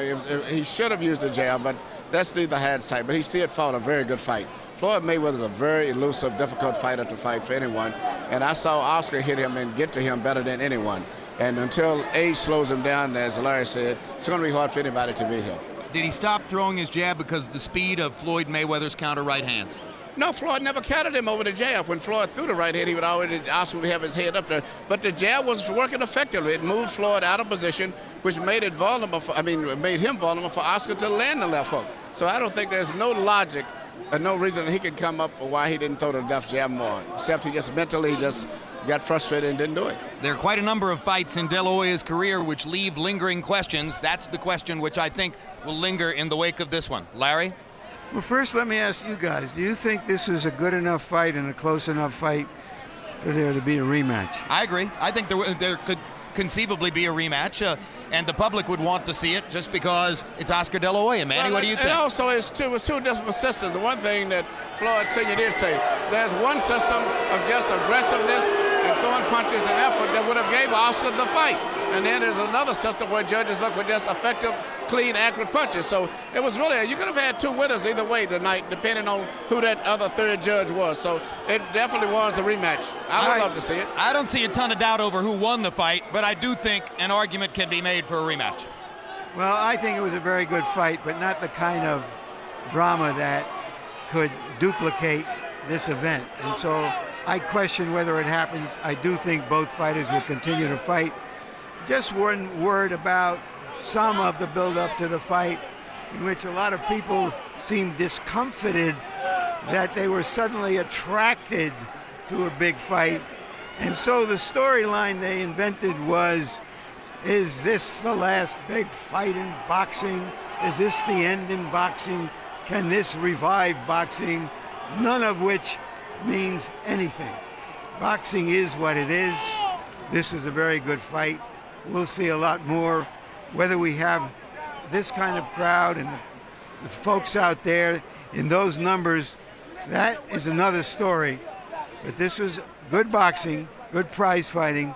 he should have used the jab, but that's neither had sight. But he still fought a very good fight. Floyd Mayweather is a very elusive, difficult fighter to fight for anyone. And I saw Oscar hit him and get to him better than anyone. And until age slows him down, as Larry said, it's going to be hard for anybody to beat him. Did he stop throwing his jab because of the speed of Floyd Mayweather's counter right hands? No, Floyd never countered him over the jab. When Floyd threw the right hand, he would already Oscar would have his head up there. But the jab was working effectively. It moved Floyd out of position, which made it vulnerable. Made him vulnerable for Oscar to land the left hook. So I don't think there's no logic or no reason he could come up for why he didn't throw the left jab more, except he just mentally got frustrated and didn't do it. There are quite a number of fights in De La Hoya's career which leave lingering questions. That's the question which I think will linger in the wake of this one. Larry? Well, first let me ask you guys, do you think this was a good enough fight and a close enough fight for there to be a rematch? I agree. I think there could conceivably be a rematch, and the public would want to see it just because it's Oscar De La Hoya. Manny, what do you think? And also, it was two different systems. The one thing that Floyd Sr. did say, there's one system of just aggressiveness and throwing punches and effort that would have gave Oscar the fight. And then there's another system where judges look for just effective, clean, accurate punches. So it was really, you could have had two winners either way tonight, depending on who that other third judge was. So it definitely was a rematch. I would love to see it. I don't see a ton of doubt over who won the fight, but I do think an argument can be made for a rematch. Well, I think it was a very good fight, but not the kind of drama that could duplicate this event. And so I question whether it happens. I do think both fighters will continue to fight. Just one word about some of the build-up to the fight, in which a lot of people seemed discomfited that they were suddenly attracted to a big fight. And so the storyline they invented was, is this the last big fight in boxing? Is this the end in boxing? Can this revive boxing? None of which means anything. Boxing is what it is. This was a very good fight. We'll see a lot more. Whether we have this kind of crowd and the folks out there in those numbers, that is another story. But this was good boxing, good prize fighting,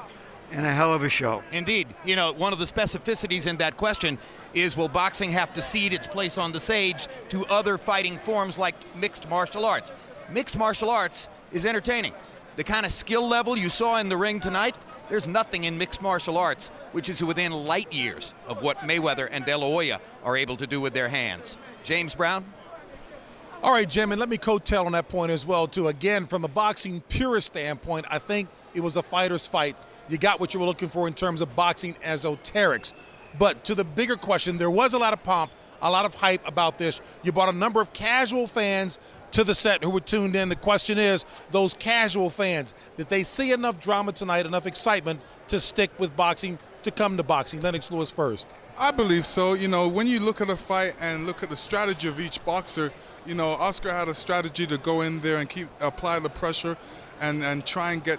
and a hell of a show. Indeed. You know, one of the specificities in that question is, will boxing have to cede its place on the stage to other fighting forms like mixed martial arts? Mixed martial arts is entertaining. The kind of skill level you saw in the ring tonight, there's nothing in mixed martial arts which is within light years of what Mayweather and De La Hoya are able to do with their hands. James Brown? All right, Jim, and let me coattail on that point as well, too. Again, from a boxing purist standpoint, I think it was a fighter's fight. You got what you were looking for in terms of boxing esoterics. But to the bigger question, there was a lot of pomp, a lot of hype about this. You brought a number of casual fans to the set who were tuned in. The question is, those casual fans, did they see enough drama tonight, enough excitement to stick with boxing, to come to boxing? Lennox Lewis first. I believe so. You know, when you look at a fight and look at the strategy of each boxer, you know, Oscar had a strategy to go in there and apply the pressure and try and get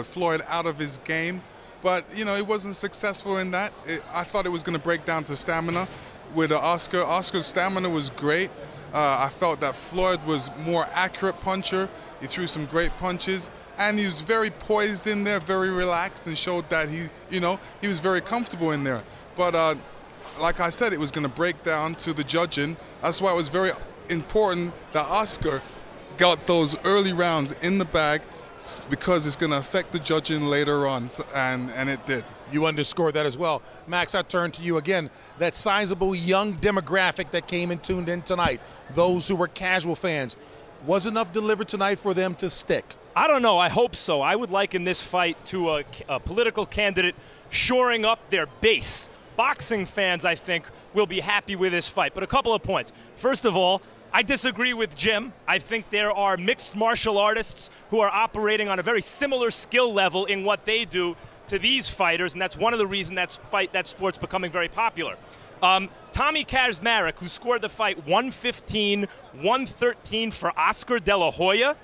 Floyd out of his game. But, you know, he wasn't successful in that. I thought it was going to break down to stamina with Oscar. Oscar's stamina was great. I felt that Floyd was more accurate puncher. He threw some great punches, and he was very poised in there, very relaxed, and showed that he was very comfortable in there. But like I said, it was going to break down to the judging. That's why it was very important that Oscar got those early rounds in the bag, because it's going to affect the judging later on, and it did. You underscored that as well. Max, I turn to you again. That sizable young demographic that came and tuned in tonight, those who were casual fans, was enough delivered tonight for them to stick? I don't know. I hope so. I would liken this fight to a political candidate shoring up their base. Boxing fans, I think, will be happy with this fight. But a couple of points. First of all, I disagree with Jim. I think there are mixed martial artists who are operating on a very similar skill level in what they do to these fighters, and that's one of the reasons that sport's becoming very popular. Tommy Kazmarek, who scored the fight 115-113 for Oscar De La Hoya,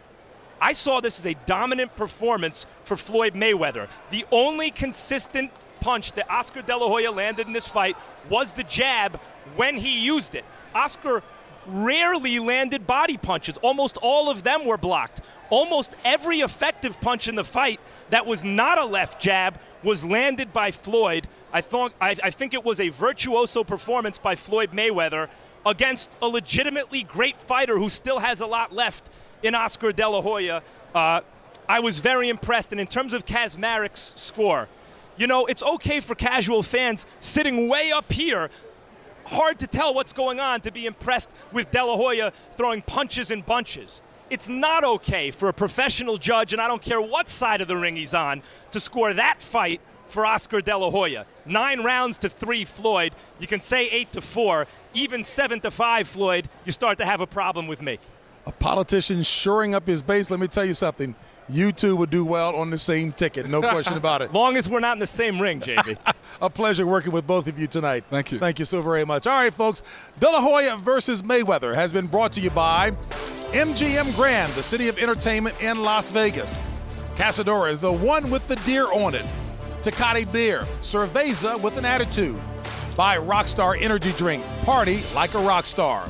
I saw this as a dominant performance for Floyd Mayweather. The only consistent punch that Oscar De La Hoya landed in this fight was the jab when he used it. Oscar rarely landed body punches. Almost all of them were blocked. Almost every effective punch in the fight that was not a left jab was landed by Floyd. I think it was a virtuoso performance by Floyd Mayweather against a legitimately great fighter who still has a lot left in Oscar De La Hoya. I was very impressed. And in terms of Kazmarek's score, you know, it's okay for casual fans sitting way up here, hard to tell what's going on, to be impressed with De La Hoya throwing punches in bunches. It's not okay for a professional judge, and I don't care what side of the ring he's on, to score that fight for Oscar De La Hoya. 9 rounds to 3 Floyd. You can say 8-4, even 7-5 Floyd, you start to have a problem with me. A politician shoring up his base, let me tell you something. You two would do well on the same ticket, no question about it. Long as we're not in the same ring, JB. A pleasure working with both of you tonight. Thank you. Thank you so very much. All right, folks, De La Hoya versus Mayweather has been brought to you by MGM Grand, the city of entertainment in Las Vegas. Casadora is the one with the deer on it. Tecate Beer, Cerveza with an attitude. By Rockstar Energy Drink, party like a rock star.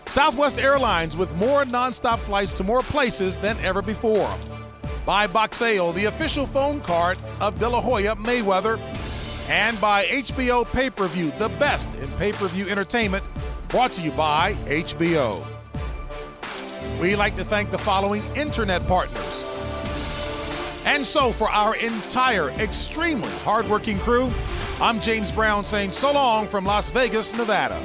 Southwest Airlines with more nonstop flights to more places than ever before. By Boxeo, the official phone card of De La Hoya Mayweather. And by HBO Pay-Per-View, the best in pay-per-view entertainment, brought to you by HBO. We'd like to thank the following internet partners. And so for our entire extremely hardworking crew, I'm James Brown saying so long from Las Vegas, Nevada.